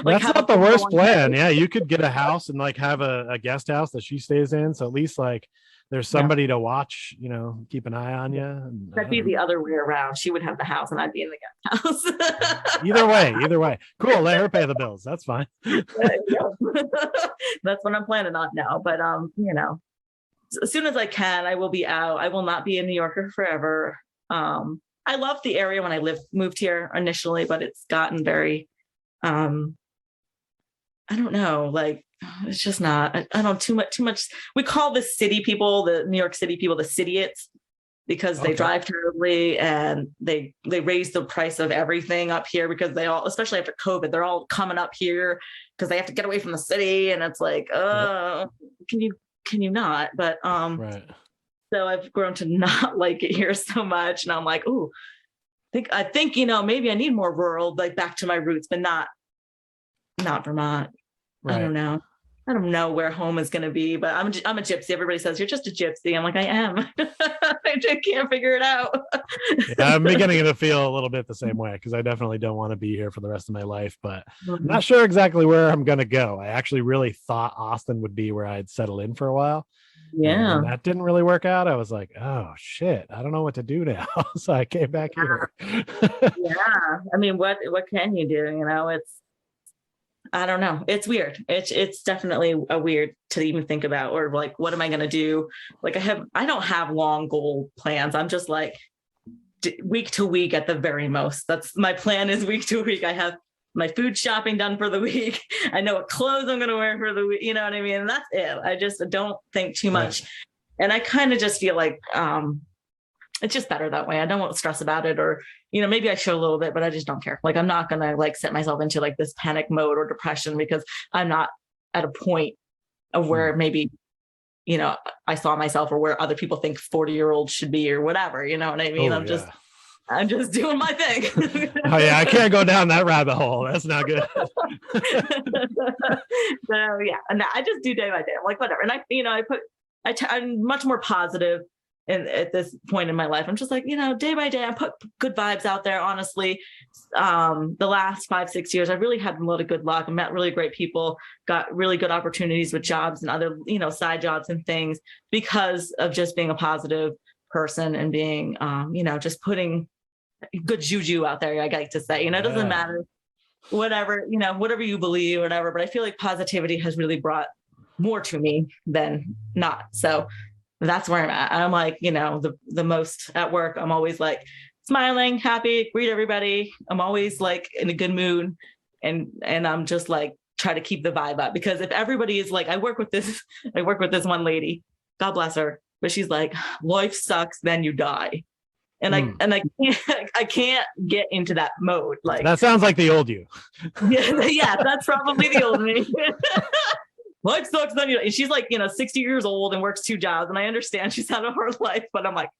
That's not the worst plan. Yeah, you could get a house and like have a guest house that she stays in. So at least like there's somebody to watch, keep an eye on you. And,
that'd be the other way around. She would have the house and I'd be in the guest house.
Either way. Cool. Let her pay the bills. That's fine.
That's what I'm planning on now. But as soon as I can, I will be out. I will not be a New Yorker forever. I loved the area when I moved here initially, but it's gotten very, I don't know, like it's just not, I don't too much. We call the city people, the New York City people, the cityots, because they drive terribly, and they raise the price of everything up here, because they all, especially after COVID, they're all coming up here because they have to get away from the city. And it's like, can you not? But,
right.
So I've grown to not like it here so much. And I'm like, ooh, I think, maybe I need more rural, like back to my roots, but not Vermont. Right. I don't know. I don't know where home is going to be, but I'm a gypsy. Everybody says you're just a gypsy. I'm like, I am. I just can't figure it out.
Yeah, I'm beginning to feel a little bit the same way, because I definitely don't want to be here for the rest of my life, but I'm not sure exactly where I'm going to go. I actually really thought Austin would be where I'd settle in for a while.
Yeah.
And that didn't really work out. I was like, oh shit, I don't know what to do now. So I came back here.
Yeah. I mean, what can you do? I don't know. It's weird. It's definitely a weird to even think about, or like, what am I going to do? Like I don't have long goal plans. I'm just like week to week at the very most. That's my plan, is week to week. I have my food shopping done for the week. I know what clothes I'm going to wear for the week. You know what I mean? And that's it. I just don't think too much. Right. And I kind of just feel like, it's just better that way. I don't want to stress about it, or, you know, maybe I should a little bit, but I just don't care. Like, I'm not going to like set myself into like this panic mode or depression because I'm not at a point of where maybe, you know, I saw myself, or where other people think 40-year-olds should be, or whatever, you know what I mean? I'm just doing my thing.
Oh yeah, I can't go down that rabbit hole. That's not good.
So yeah, and I just do day by day. I'm like, whatever. And I'm much more positive. And at this point in my life, I'm just like, you know, day by day, I put good vibes out there. Honestly, the last 5-6 years, I've really had a lot of good luck. I met really great people, got really good opportunities with jobs and other, you know, side jobs and things because of just being a positive person and being, you know, just putting good juju out there. I like to say, you know, it doesn't matter whatever, you know, whatever you believe or whatever, but I feel like positivity has really brought more to me than not. So that's where I'm at. I'm like, you know, the most at work, I'm always like smiling, happy, greet everybody. I'm always like in a good mood. And I'm just like, try to keep the vibe up, because if everybody is like, I work with this one lady, God bless her, but she's like, life sucks, then you die. And I can't get into that mode. Like,
that sounds like the old you.
Yeah, that's probably the old me. Life sucks, then you know. And she's like, you know, 60 years old and works 2 jobs. And I understand she's had a hard life, but I'm like,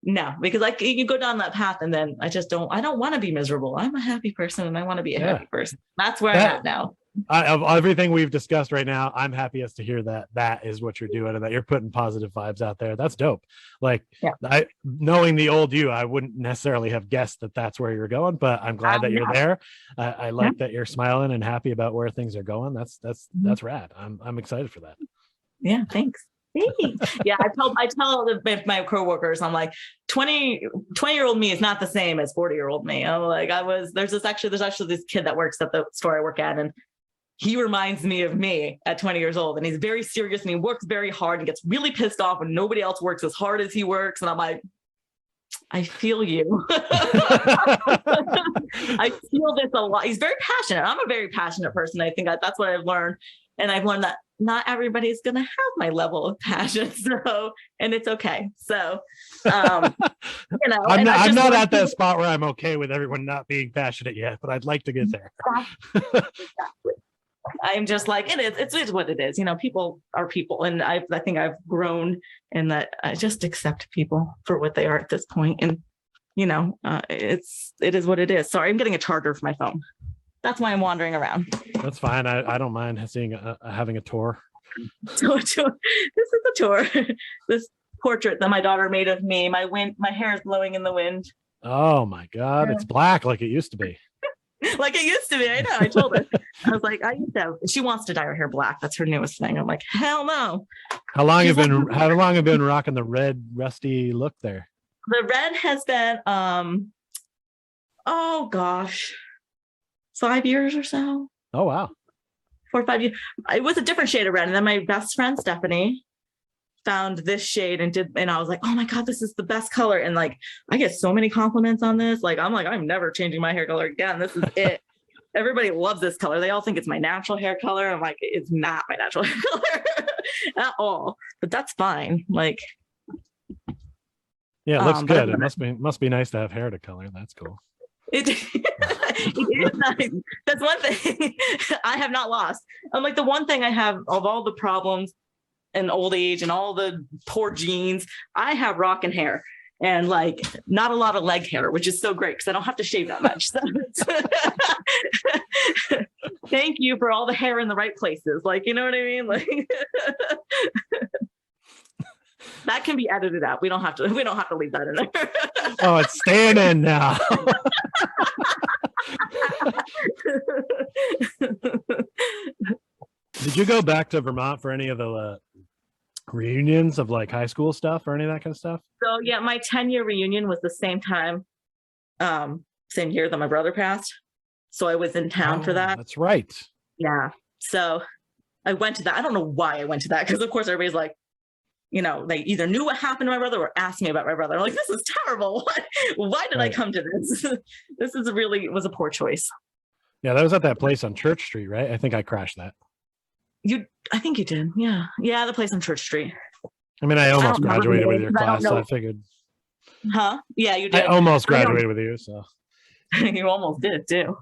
no, because like you go down that path and then I don't want to be miserable. I'm a happy person and I want to be a happy person. That's where I'm at now.
Of everything we've discussed right now, I'm happiest to hear that is what you're doing and that you're putting positive vibes out there. That's dope. Like, knowing the old you, I wouldn't necessarily have guessed that that's where you're going, but I'm glad that you're there. I like that you're smiling and happy about where things are going. That's rad. I'm excited for that. Yeah,
thanks. Yeah, I tell my coworkers, I'm like, 20-year-old me is not the same as 40-year-old me. I'm like, there's actually this kid that works at the store I work at, and he reminds me of me at 20 years old, and he's very serious and he works very hard and gets really pissed off when nobody else works as hard as he works. And I'm like, I feel you. I feel this a lot. He's very passionate. I'm a very passionate person. I think that's what I've learned. And I've learned that not everybody's going to have my level of passion. So, and it's okay. So, you know,
I'm not at that spot where I'm okay with everyone not being passionate yet, but I'd like to get there.
Exactly. I'm just like, it's what it is. You know, people are people. And I think I've grown in that I just accept people for what they are at this point. And, you know, it is what it is. Sorry, I'm getting a charger for my phone. That's why I'm wandering around.
That's fine. I don't mind having a tour.
So this is a tour. This portrait that my daughter made of me. My hair is blowing in the wind.
Oh my God. It's black like it used to be.
Like it used to be. I know. I told her. I was like, she wants to dye her hair black. That's her newest thing. I'm like, hell no.
How long have you been rocking the red rusty look there?
The red has been oh gosh, 5 years or so.
Oh wow.
4 or 5 years. It was a different shade of red. And then my best friend Stephanie found this shade and I was like, oh my God, this is the best color. And like, I get so many compliments on this. Like, I'm like, I'm never changing my hair color again. This is it. Everybody loves this color. They all think it's my natural hair color. I'm like, it's not my natural hair color at all, but that's fine. Like,
yeah, it looks good. It must be nice to have hair to color. That's cool.
It is nice. That's one thing I have not lost. I'm like, the one thing I have of all the problems and old age and all the poor genes, I have rocking hair and like not a lot of leg hair, which is so great because I don't have to shave that much. So thank you for all the hair in the right places. Like, you know what I mean? Like that can be edited out. We don't have to leave that in there.
Oh, it's staying in now. Did you go back to Vermont for any of the reunions of like high school stuff or any of that kind of stuff?
So yeah, my 10-year reunion was the same time, same year that my brother passed. So I was in town for that.
That's right.
Yeah. So I went to that. I don't know why I went to that because of course everybody's like, you know, they either knew what happened to my brother or asked me about my brother. I'm like, this is terrible. Why did I come to this? This was a poor choice.
Yeah, that was at that place on Church Street, right? I think I crashed that.
I think you did. Yeah. Yeah, the place on Church Street.
I mean, I almost graduated with your class, so I figured.
Huh? Yeah, you
I
did.
almost
I know.
graduated with you, so.
You almost did too.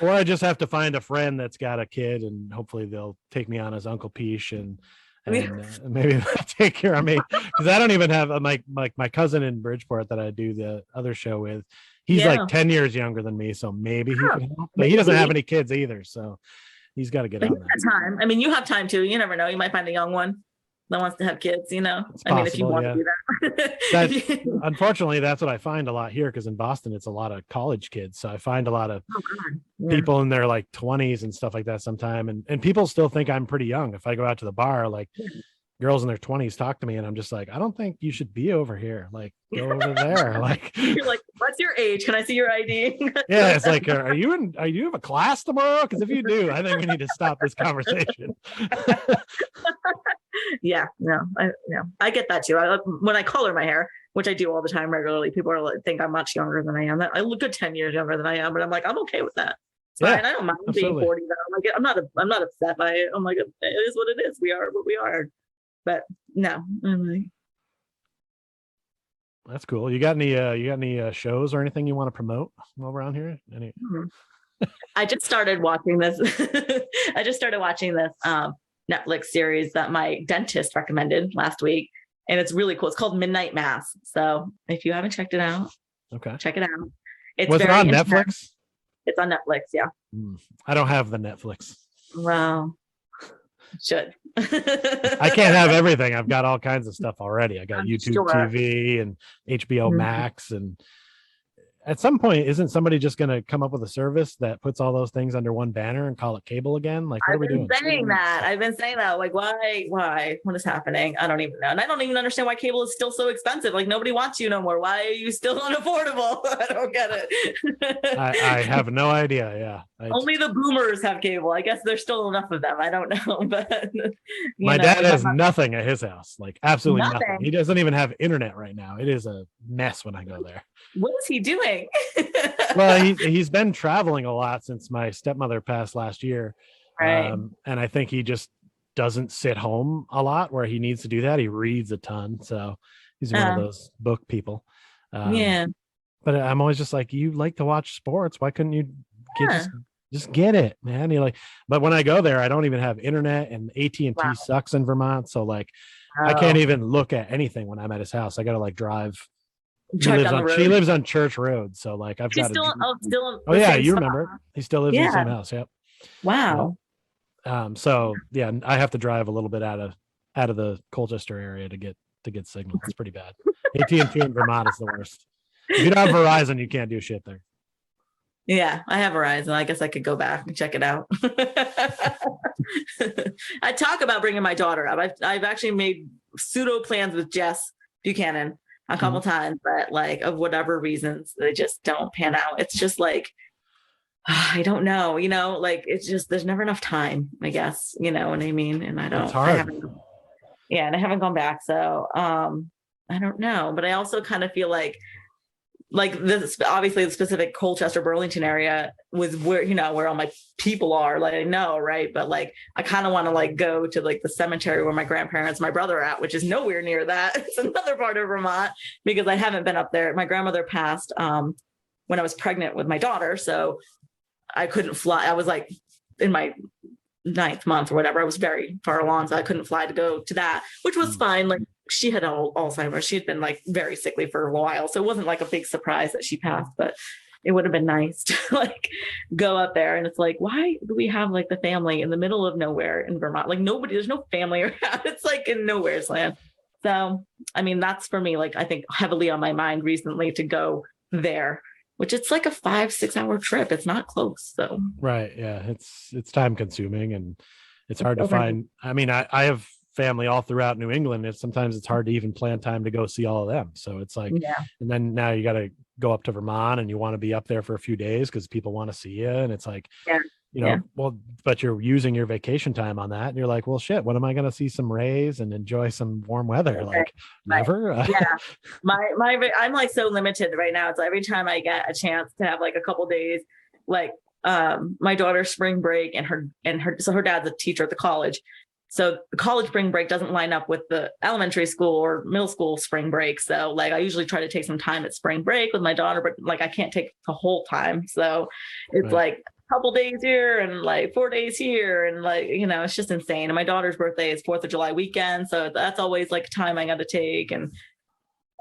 Or I just have to find a friend that's got a kid, and hopefully they'll take me on as Uncle Peach, and maybe they'll take care of me, because I don't even have my cousin in Bridgeport that I do the other show with. He's
Yeah.
like 10 years younger than me, so maybe he can help. But
maybe.
he doesn't have any kids either, so he's got to get
But
on
you
that.
have time. I mean, you have time too. You never know. You might find a young one that wants to have kids, you know.
It's
I mean, if you
possible,
want
yeah.
to do that.
That unfortunately, that's what I find a lot here, because in Boston it's a lot of college kids. So I find a lot of
Oh, God. Yeah.
people in their like 20s and stuff like that sometime, and people still think I'm pretty young. If I go out to the bar, like girls in their 20s talk to me, and I'm just like, I don't think you should be over here. Like, go over there. Like,
You're like, what's your age? Can I see your ID?
yeah, it's like, are you have a class tomorrow? Because if you do, I think we need to stop this conversation.
Yeah, no, I get that too. When I color my hair, which I do all the time regularly, people are like, think I'm much younger than I am. I look good 10 years younger than I am, but I'm like, I'm okay with that. It's fine. I don't mind
absolutely.
being 40 though. Like, I'm not upset by it. I'm like, it is what it is. We are what we are. But no, I'm like,
That's cool. You got any shows or anything you want to promote while we're on here? Any?
I just started watching this. I just started watching this Netflix series that my dentist recommended last week, and it's really cool. It's called Midnight Mass. So if you haven't checked it out,
Okay.
check it out. It's
Was it
very
on
intense.
Netflix?
It's on Netflix. Yeah.
I don't have the Netflix.
Well, should.
I can't have everything. I've got all kinds of stuff already. I got
I'm
YouTube
sure.
TV and HBO
Mhm.
Max, and at some point, isn't somebody just going to come up with a service that puts all those things under one banner and call it cable again? Like, what are we doing?
I've been saying that. Like, why? What is happening? I don't even know. And I don't even understand why cable is still so expensive. Like, nobody wants you no more. Why are you still unaffordable? I don't get it.
I have no idea. Yeah.
Only the boomers have cable. I guess there's still enough of them. I don't know. But
my dad has nothing at his house. Like, absolutely nothing. He doesn't even have internet right now. It is a mess when I go there.
What is he doing?
Well, he's been traveling a lot since my stepmother passed last year.
Right.
And I think he just doesn't sit home a lot where he needs to do that. He reads a ton. So he's one of those book people.
Yeah.
But I'm always just like, you like to watch sports. Why couldn't you just get it, man? You're like, but when I go there, I don't even have internet, and AT&T sucks in Vermont. So like, I can't even look at anything when I'm at his house. I got to like drive. She lives on Church Road, so like I've got. You remember? He still lives in the same house. Yep.
Wow.
So yeah, I have to drive a little bit out of the Colchester area to get signal. It's pretty bad. AT&T in Vermont is the worst. If you don't have Verizon, you can't do shit there.
Yeah, I have Verizon. I guess I could go back and check it out. I talk about bringing my daughter up. I've actually made pseudo plans with Jess Buchanan a couple times, but like of whatever reasons, they just don't pan out. It's just like, I don't know, like it's just, there's never enough time, I guess, you know what I mean? And I haven't gone back. So, I don't know, but I also kind of feel like this, obviously the specific Colchester, Burlington area was where all my people are, like, I know. Right. But like, I kind of want to like go to like the cemetery where my grandparents, my brother are at, which is nowhere near that. It's another part of Vermont because I haven't been up there. My grandmother passed, when I was pregnant with my daughter. So I couldn't fly. I was like in my 9th month or whatever. I was very far along. So I couldn't fly to go to that, which was fine. Like, she had Alzheimer's. She'd been like very sickly for a while. So it wasn't like a big surprise that she passed, but it would have been nice to like go up there. And it's like, why do we have like the family in the middle of nowhere in Vermont? Like there's no family around. It's like in nowhere's land. So, I mean, that's for me, like, I think heavily on my mind recently to go there, which it's like a 5-6 hour trip. It's not close. So.
Right. Yeah. It's time consuming and it's hard to find. I mean, I have family all throughout New England. Sometimes it's hard to even plan time to go see all of them. So it's like, and then now you got to go up to Vermont and you want to be up there for a few days because people want to see you. And it's like, well, but you're using your vacation time on that. And you're like, well, shit, when am I going to see some rays and enjoy some warm weather? Like never.
I'm like so limited right now. It's every time I get a chance to have like a couple days, like my daughter's spring break and her dad's a teacher at the college. So the college spring break doesn't line up with the elementary school or middle school spring break. So like, I usually try to take some time at spring break with my daughter, but like, I can't take the whole time. So it's like a couple days here and like 4 days here. And like, it's just insane. And my daughter's birthday is 4th of July weekend. So that's always like time I got to take. And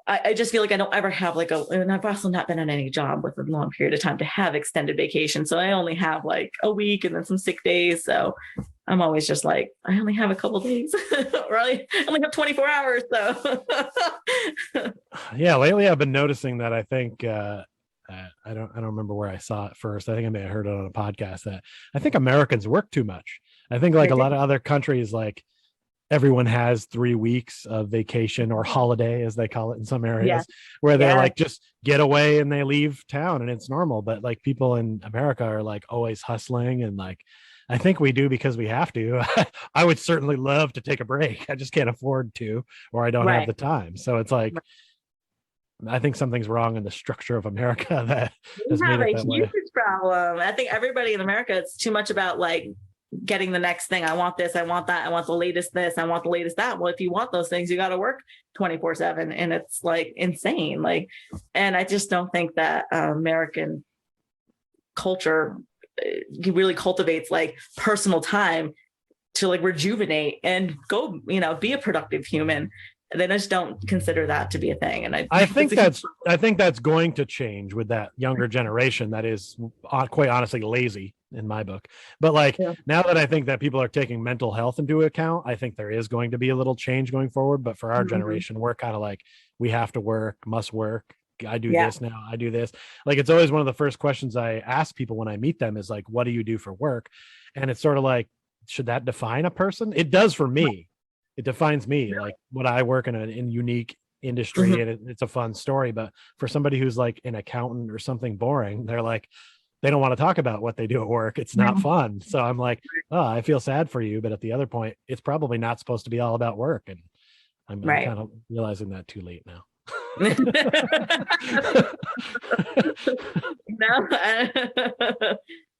I just feel like I don't ever have and I've also not been on any job with a long period of time to have extended vacation. So I only have like a week and then some sick days. So I'm always just like, I only have a couple days or I only have 24 hours. So
yeah, lately I've been noticing that I think, I don't remember where I saw it first. I think I may have heard it on a podcast that I think Americans work too much. I think like a lot of other countries, like everyone has 3 weeks of vacation or holiday, as they call it in some areas, where they like just get away and they leave town and it's normal. But like people in America are like always hustling and like, I think we do because we have to. I would certainly love to take a break. I just can't afford to, or I don't have the time. So it's like, I think something's wrong in the structure of America that has made it that way.
Huge problem. I think everybody in America, it's too much about like getting the next thing. I want this, I want that, I want the latest this, I want the latest that. Well, if you want those things, you got to work 24/7, and it's like insane. Like, and I just don't think that American culture really cultivates like personal time to like rejuvenate and go, be a productive human. They just don't consider that to be a thing. And
I think that's going to change with that younger generation that is quite honestly lazy in my book. But like now that I think that people are taking mental health into account, I think there is going to be a little change going forward. But for our generation, we're kind of like, we have to work, must work. I do this now, I do this. Like, it's always one of the first questions I ask people when I meet them is like, what do you do for work? And it's sort of like, should that define a person? It does for me. It defines me, like what I work in a unique industry, and it's a fun story. But for somebody who's like an accountant or something boring, they're like, they don't want to talk about what they do at work. It's not fun. So I'm like, oh, I feel sad for you. But at the other point, it's probably not supposed to be all about work. And I'm kind of realizing that too late now.
No.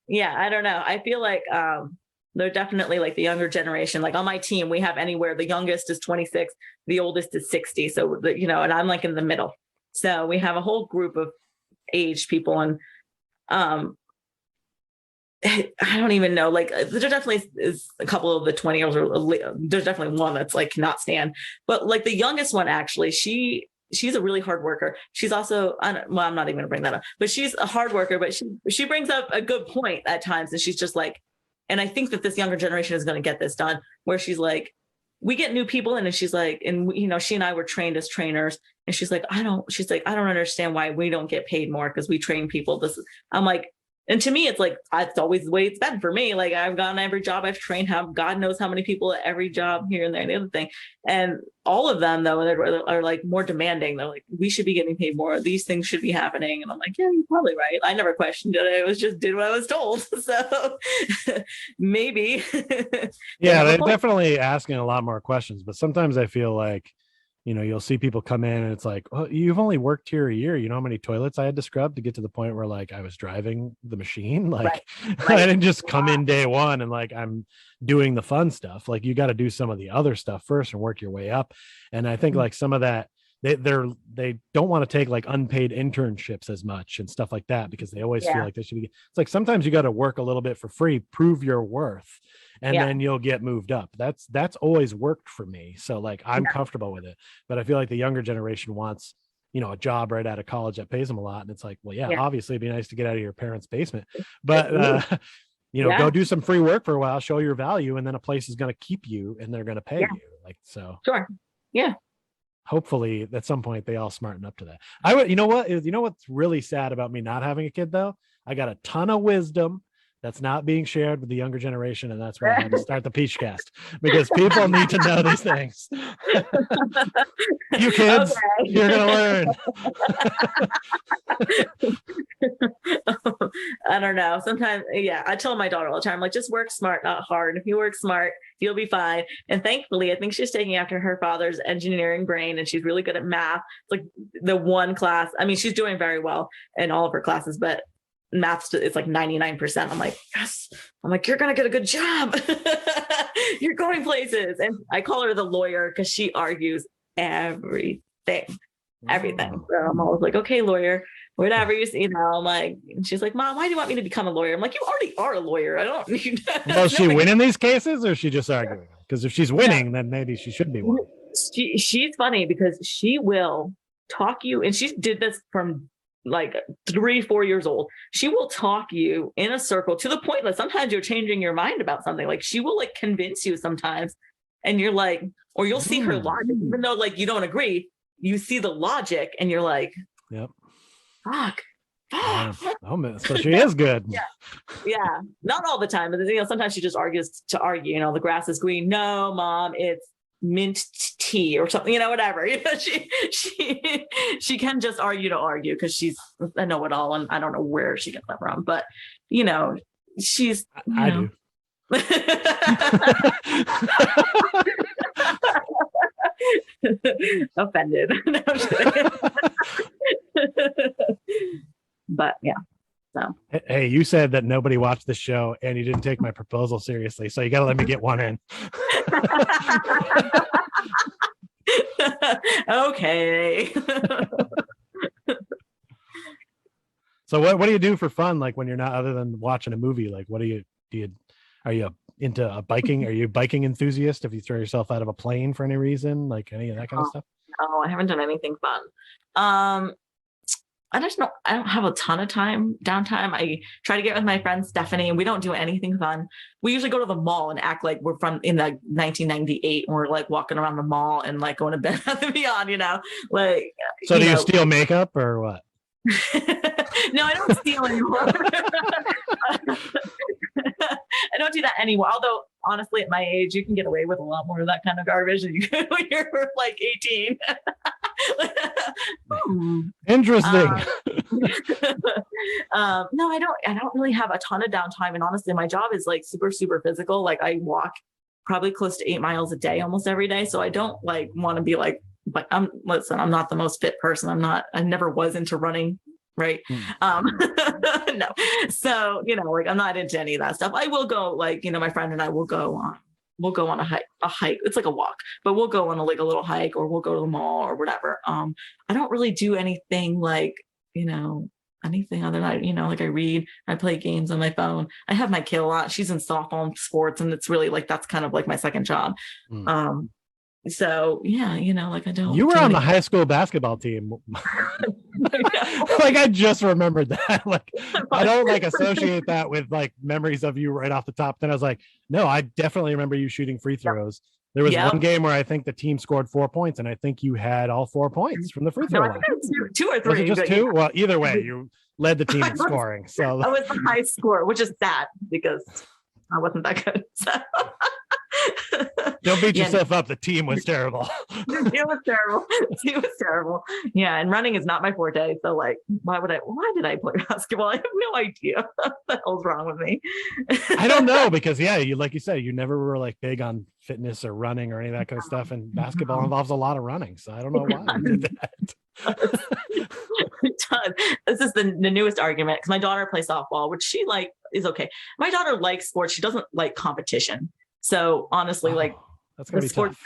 Yeah, I don't know. I feel like they're definitely like the younger generation. Like on my team, we have anywhere, the youngest is 26, the oldest is 60. So, and I'm like in the middle. So we have a whole group of aged people. And I don't even know, like there definitely is a couple of the 20-year-olds, or there's definitely one that's like cannot stand. But like the youngest one, actually, she's a really hard worker. She's also, I'm not even gonna bring that up, but she's a hard worker, but she brings up a good point at times. And she's just like, and I think that this younger generation is going to get this done, where she's like, we get new people in, and she's like, and she and I were trained as trainers, and she's like, I don't understand why we don't get paid more, because we train people. I'm like, and to me, it's like, it's always the way it's been for me. Like, I've gone every job I've trained, have God knows how many people at every job here and there and the other thing. And all of them, though, are like more demanding. They're like, we should be getting paid more. These things should be happening. And I'm like, yeah, you're probably right. I never questioned it. I just did what I was told. So maybe.
Yeah, they're definitely asking a lot more questions. But sometimes I feel like, you'll see people come in and it's like, oh, you've only worked here a year. You know how many toilets I had to scrub to get to the point where like I was driving the machine? Like I didn't just come in day one and like I'm doing the fun stuff. Like you got to do some of the other stuff first and work your way up. And I think like some of that, they don't want to take like unpaid internships as much and stuff like that, because they always feel like they should be. It's like sometimes you got to work a little bit for free, prove your worth, and then you'll get moved up. That's always worked for me. So like I'm comfortable with it. But I feel like the younger generation wants, a job right out of college that pays them a lot. And it's like, well, obviously it'd be nice to get out of your parents' basement, but go do some free work for a while, show your value, and then a place is going to keep you and they're going to pay you. Like, so.
Sure. Yeah.
Hopefully at some point they all smarten up to that. What's really sad about me not having a kid though? I got a ton of wisdom that's not being shared with the younger generation. And that's why I had to start the Pichcast, because people need to know these things. You kids, you're going to
learn. I don't know. Sometimes, I tell my daughter all the time, like, just work smart, not hard. If you work smart, you'll be fine. And thankfully, I think she's taking after her father's engineering brain, and she's really good at math. It's like the one class. I mean, she's doing very well in all of her classes, but maths, it's like 99%. I'm like, yes. I'm like, you're going to get a good job. You're going places. And I call her the lawyer because she argues everything. So I'm always like, okay, lawyer, whatever I'm like, and she's like, Mom, why do you want me to become a lawyer? I'm like, you already are a lawyer. I don't need that.
Well, is she winning these cases, or is she just arguing? Because if she's winning, then maybe she should be winning.
She's funny because she will talk you, and she did this from like 3-4 years old. She will talk you in a circle to the point that sometimes you're changing your mind about something. Like she will like convince you sometimes, and you're like, or you'll see her logic, even though like you don't agree, you see the logic and you're like,
yep,
fuck.
Oh, so she is good.
Yeah. Not all the time, but sometimes she just argues to argue. The grass is green. No, Mom, it's mint tea or something, whatever. She can just argue to argue because she's a know-it-all, and I don't know where she gets that from, but she's
I do.
Offended. No, but yeah. So
Hey, you said that nobody watched the show and you didn't take my proposal seriously. So you got to let me get one in.
okay.
So what do you do for fun? Like when you're not, other than watching a movie, like what are you into a biking? Are you a biking enthusiast? If you throw yourself out of a plane for any reason, like any of that kind of stuff?
No, I haven't done anything fun. I don't have a ton of downtime. I try to get with my friend Stephanie, and we don't do anything fun. We usually go to the mall and act like we're from in the 1998, and we're like walking around the mall and like going to Bed Bath & Beyond, like.
So do you steal makeup or what?
No, I don't steal anymore. I don't do that anymore. Although, honestly, at my age, you can get away with a lot more of that kind of garbage than you can when you're like 18.
Interesting.
No, I don't really have a ton of downtime. And honestly, my job is like super, super physical. Like I walk probably close to 8 miles a day, almost every day. So I don't like want to be like, but I'm not the most fit person. I never was into running. Right. No. So, like I'm not into any of that stuff. I will go like, my friend and I will go on. We'll go on a hike. It's like a walk, but we'll go on a little hike, or we'll go to the mall or whatever. I don't really do anything like, anything other than, like I read, I play games on my phone. I have my kid a lot. She's in softball and sports, and it's really like, that's kind of like my second job. So yeah, like I don't.
You were on the high school basketball team. Like I just remembered that. Like I don't like associate that with like memories of you right off the top. Then I was like, no, I definitely remember you shooting free throws. Yep. There was one game where I think the team scored 4 points, and I think you had all 4 points from the free throw line.
Two or three.
Was it just two? Well, either way, you led the team in scoring. So
I was the high score, which is sad because I wasn't that good. So.
Don't beat yourself up. The team was terrible.
The team was terrible. Yeah, and running is not my forte. So like, why did I play basketball? I have no idea what the hell's wrong with me.
I don't know, because you like you said, you never were like big on fitness or running or any of that kind of stuff. And basketball involves a lot of running. So I don't know why you did that.
It does. This is the newest argument, because my daughter plays softball, which she like is okay. My daughter likes sports. She doesn't like competition. So honestly, like
that's gonna be
sports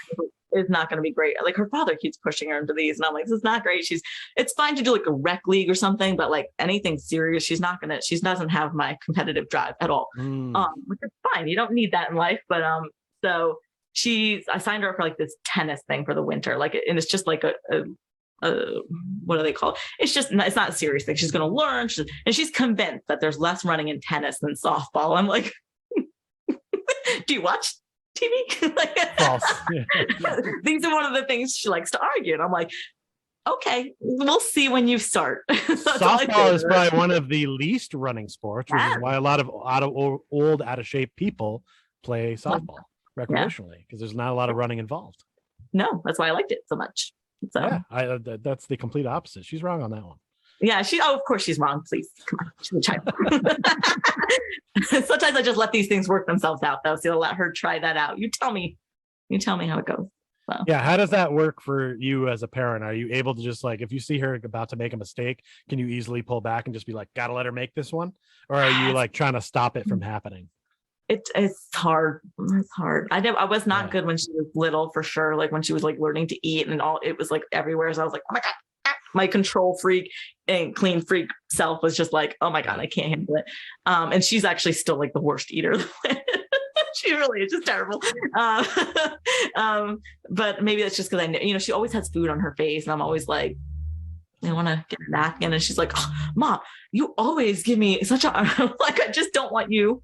is not going to be great. Like her father keeps pushing her into these, and I'm like, this is not great. It's fine to do like a rec league or something, but like anything serious, she doesn't have my competitive drive at all. Which is fine. You don't need that in life. But so I signed her up for like this tennis thing for the winter. Like, and it's just like a what do they call it? It's not a serious thing. She's going to learn, and she's convinced that there's less running in tennis than softball. I'm like, do you watch TV?
False.
These are one of the things she likes to argue. And I'm like, okay, we'll see when you start.
Softball is probably one of the least running sports, which is why a lot of old, out of shape people play softball recreationally, because there's not a lot of running involved.
No, that's why I liked it so much. So
yeah, that's the complete opposite. She's wrong on that one.
Yeah, of course she's wrong. Please, come on, she's a child. Sometimes I just let these things work themselves out, though. So I'll let her try that out. You tell me how it goes. So.
Yeah, how does that work for you as a parent? Are you able to just like, if you see her about to make a mistake, can you easily pull back and just be like, gotta let her make this one? Or are you like trying to stop it from happening?
It's hard. It's hard. I was not good when she was little, for sure. Like when she was like learning to eat and all, it was like everywhere. So I was like, oh my God. My control freak and clean freak self was just like, oh my God, I can't handle it. And she's actually still like the worst eater. She really is just terrible. But maybe that's just because I know, she always has food on her face, and I'm always like, I want to get a napkin. And she's like, oh, Mom, you always give me such a, like, I just don't want you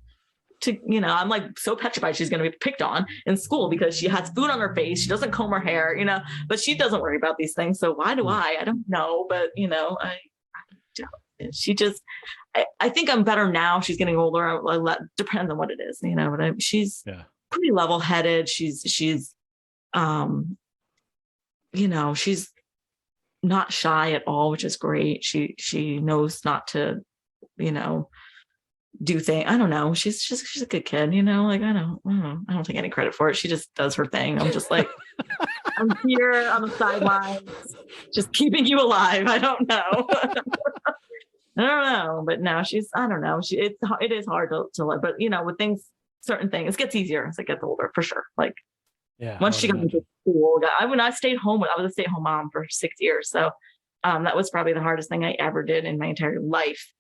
to, I'm like so petrified she's going to be picked on in school because she has food on her face. She doesn't comb her hair, but she doesn't worry about these things. So why do I don't know, but she just, I think I'm better now. She's getting older. Depends on what it is, but she's pretty level-headed. She's not shy at all, which is great. She knows not to, do things. I don't know. She's a good kid, like, I don't take any credit for it. She just does her thing. I'm just like, I'm here on the sidelines, just keeping you alive. I don't know. I don't know, but now I don't know. It is hard to live, but with certain things, it gets easier as it gets older, for sure. Like
Yeah.
once she got into school, I stayed home. I was a stay-at-home mom for 6 years. So that was probably the hardest thing I ever did in my entire life.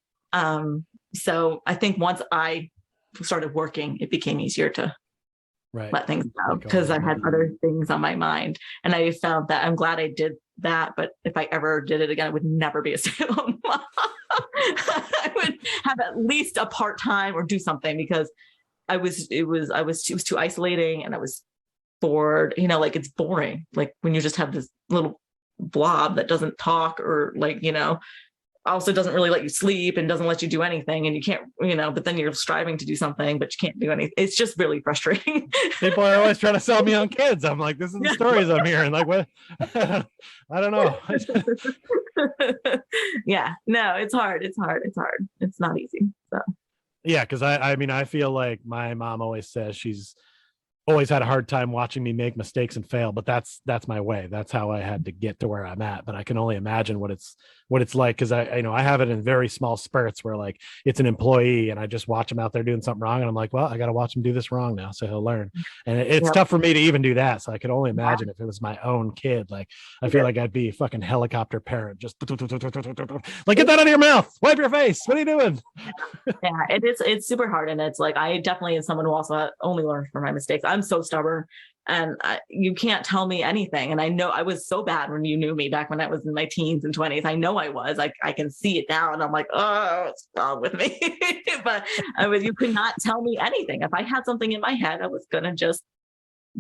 So I think once I started working, it became easier to let things go, because I had other things on my mind. And I found that I'm glad I did that. But if I ever did it again, I would never be a stay-at-home mom. I would have at least a part-time or do something, because it was too isolating, and I was bored. Like it's boring. Like when you just have this little blob that doesn't talk, or also doesn't really let you sleep and doesn't let you do anything, and you can't, but then you're striving to do something, but you can't do anything. It's just really frustrating.
People are always trying to sell me on kids. I'm like, this is the stories I'm hearing. Like, what? I don't know.
Yeah, no, it's hard. It's not easy. So.
Yeah, because I mean, I feel like my mom always says she's always had a hard time watching me make mistakes and fail, but that's my way. That's how I had to get to where I'm at. But I can only imagine what it's like, because I have it in very small spurts where like it's an employee and I just watch him out there doing something wrong, and I'm like, well, I got to watch him do this wrong now, so he'll learn. And it's tough for me to even do that. So I could only imagine if it was my own kid. Like I feel like I'd be a fucking helicopter parent, just like, get that out of your mouth, wipe your face, what are you doing?
Yeah, it's super hard, and it's like I definitely am someone who also only learns from my mistakes. I'm so stubborn, and you can't tell me anything. And I know I was so bad when you knew me back when I was in my teens and 20s. I know I was. I can see it now, and I'm like, oh, what's wrong with me? But you could not tell me anything. If I had something in my head, I was gonna just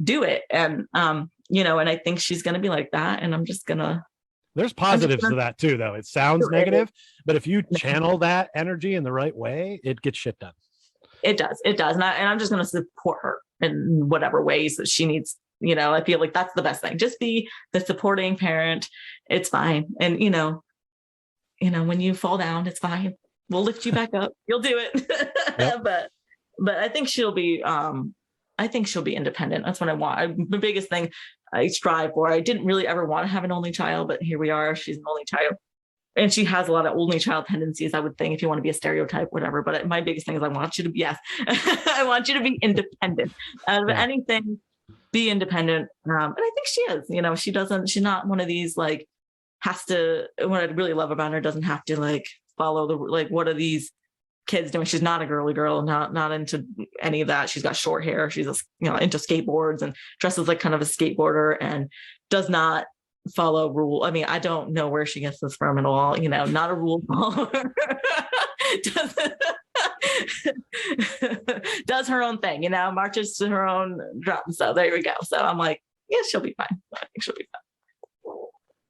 do it. And and I think she's gonna be like that, and I'm just gonna.
There's positives to that too, though. It sounds negative, but if you channel that energy in the right way, it gets shit done.
It does. And I'm just going to support her in whatever ways that she needs. I feel like that's the best thing. Just be the supporting parent. It's fine. And, when you fall down, it's fine. We'll lift you back up. You'll do it. Yep. But I think she'll be independent. That's what I want. The biggest thing I strive for. I didn't really ever want to have an only child, but here we are. She's an only child. And she has a lot of only child tendencies, I would think, if you want to be a stereotype, whatever. But my biggest thing is I want you to I want you to be independent. Out of anything, be independent. And I think she is. She's not one of these like has to. What I really love about her, doesn't have to like follow the like. What are these kids doing? She's not a girly girl. Not into any of that. She's got short hair. She's into skateboards and dresses like kind of a skateboarder, and does not follow rule. I mean, I don't know where she gets this from at all. Not a rule follower. Does her own thing, marches to her own drum. So there we go. So I'm like, yeah, she'll be fine. I think she'll be fine.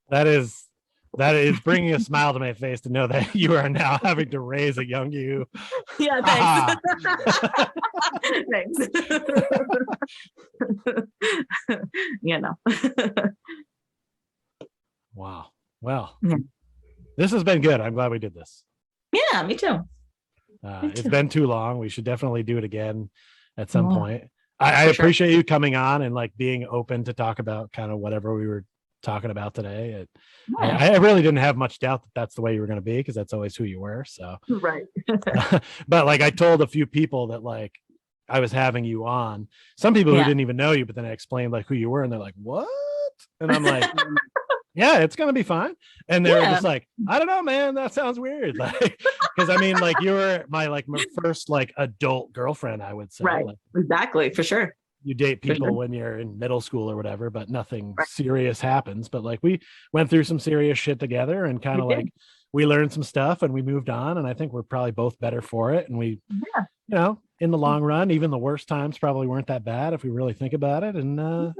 That is bringing a smile to my face to know that you are now having to raise a young you.
Yeah, thanks. Thanks.
Wow. Well, This has been good. I'm glad we did this.
Yeah, me too.
It's been too long. We should definitely do it again at some point. I appreciate you coming on and like being open to talk about kind of whatever we were talking about today. I really didn't have much doubt that that's the way you were going to be, because that's always who you were. So
right.
But like I told a few people that like I was having you on. Some people who didn't even know you, but then I explained like who you were, and they're like, "What?" And I'm like. Yeah, it's gonna be fine. And they were just like, I don't know, man, that sounds weird. Like, because I mean, like you were my first like adult girlfriend, I would say.
Right.
Like,
exactly, for sure.
You date people when you're in middle school or whatever, but nothing serious happens. But like we went through some serious shit together, and kind of like we learned some stuff and we moved on. And I think we're probably both better for it. And we, in the long run, even the worst times probably weren't that bad if we really think about it. And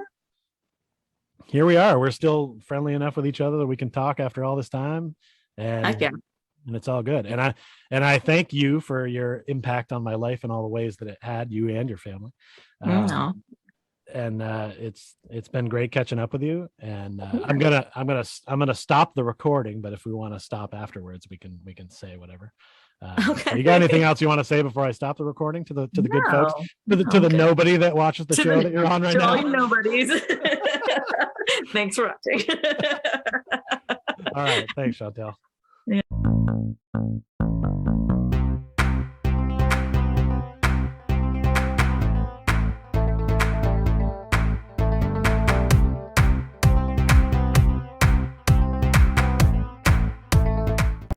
here we are. We're still friendly enough with each other that we can talk after all this time, and it's all good. And I thank you for your impact on my life and all the ways that it had, you and your family. And it's been great catching up with you. And I'm gonna stop the recording, but if we want to stop afterwards, we can say whatever. You got anything else you want to say before I stop the recording to the good folks, to the nobody that watches the show that you're on right now?
All you nobodies. Thanks for watching.
All right. Thanks, Chantal.
Yeah.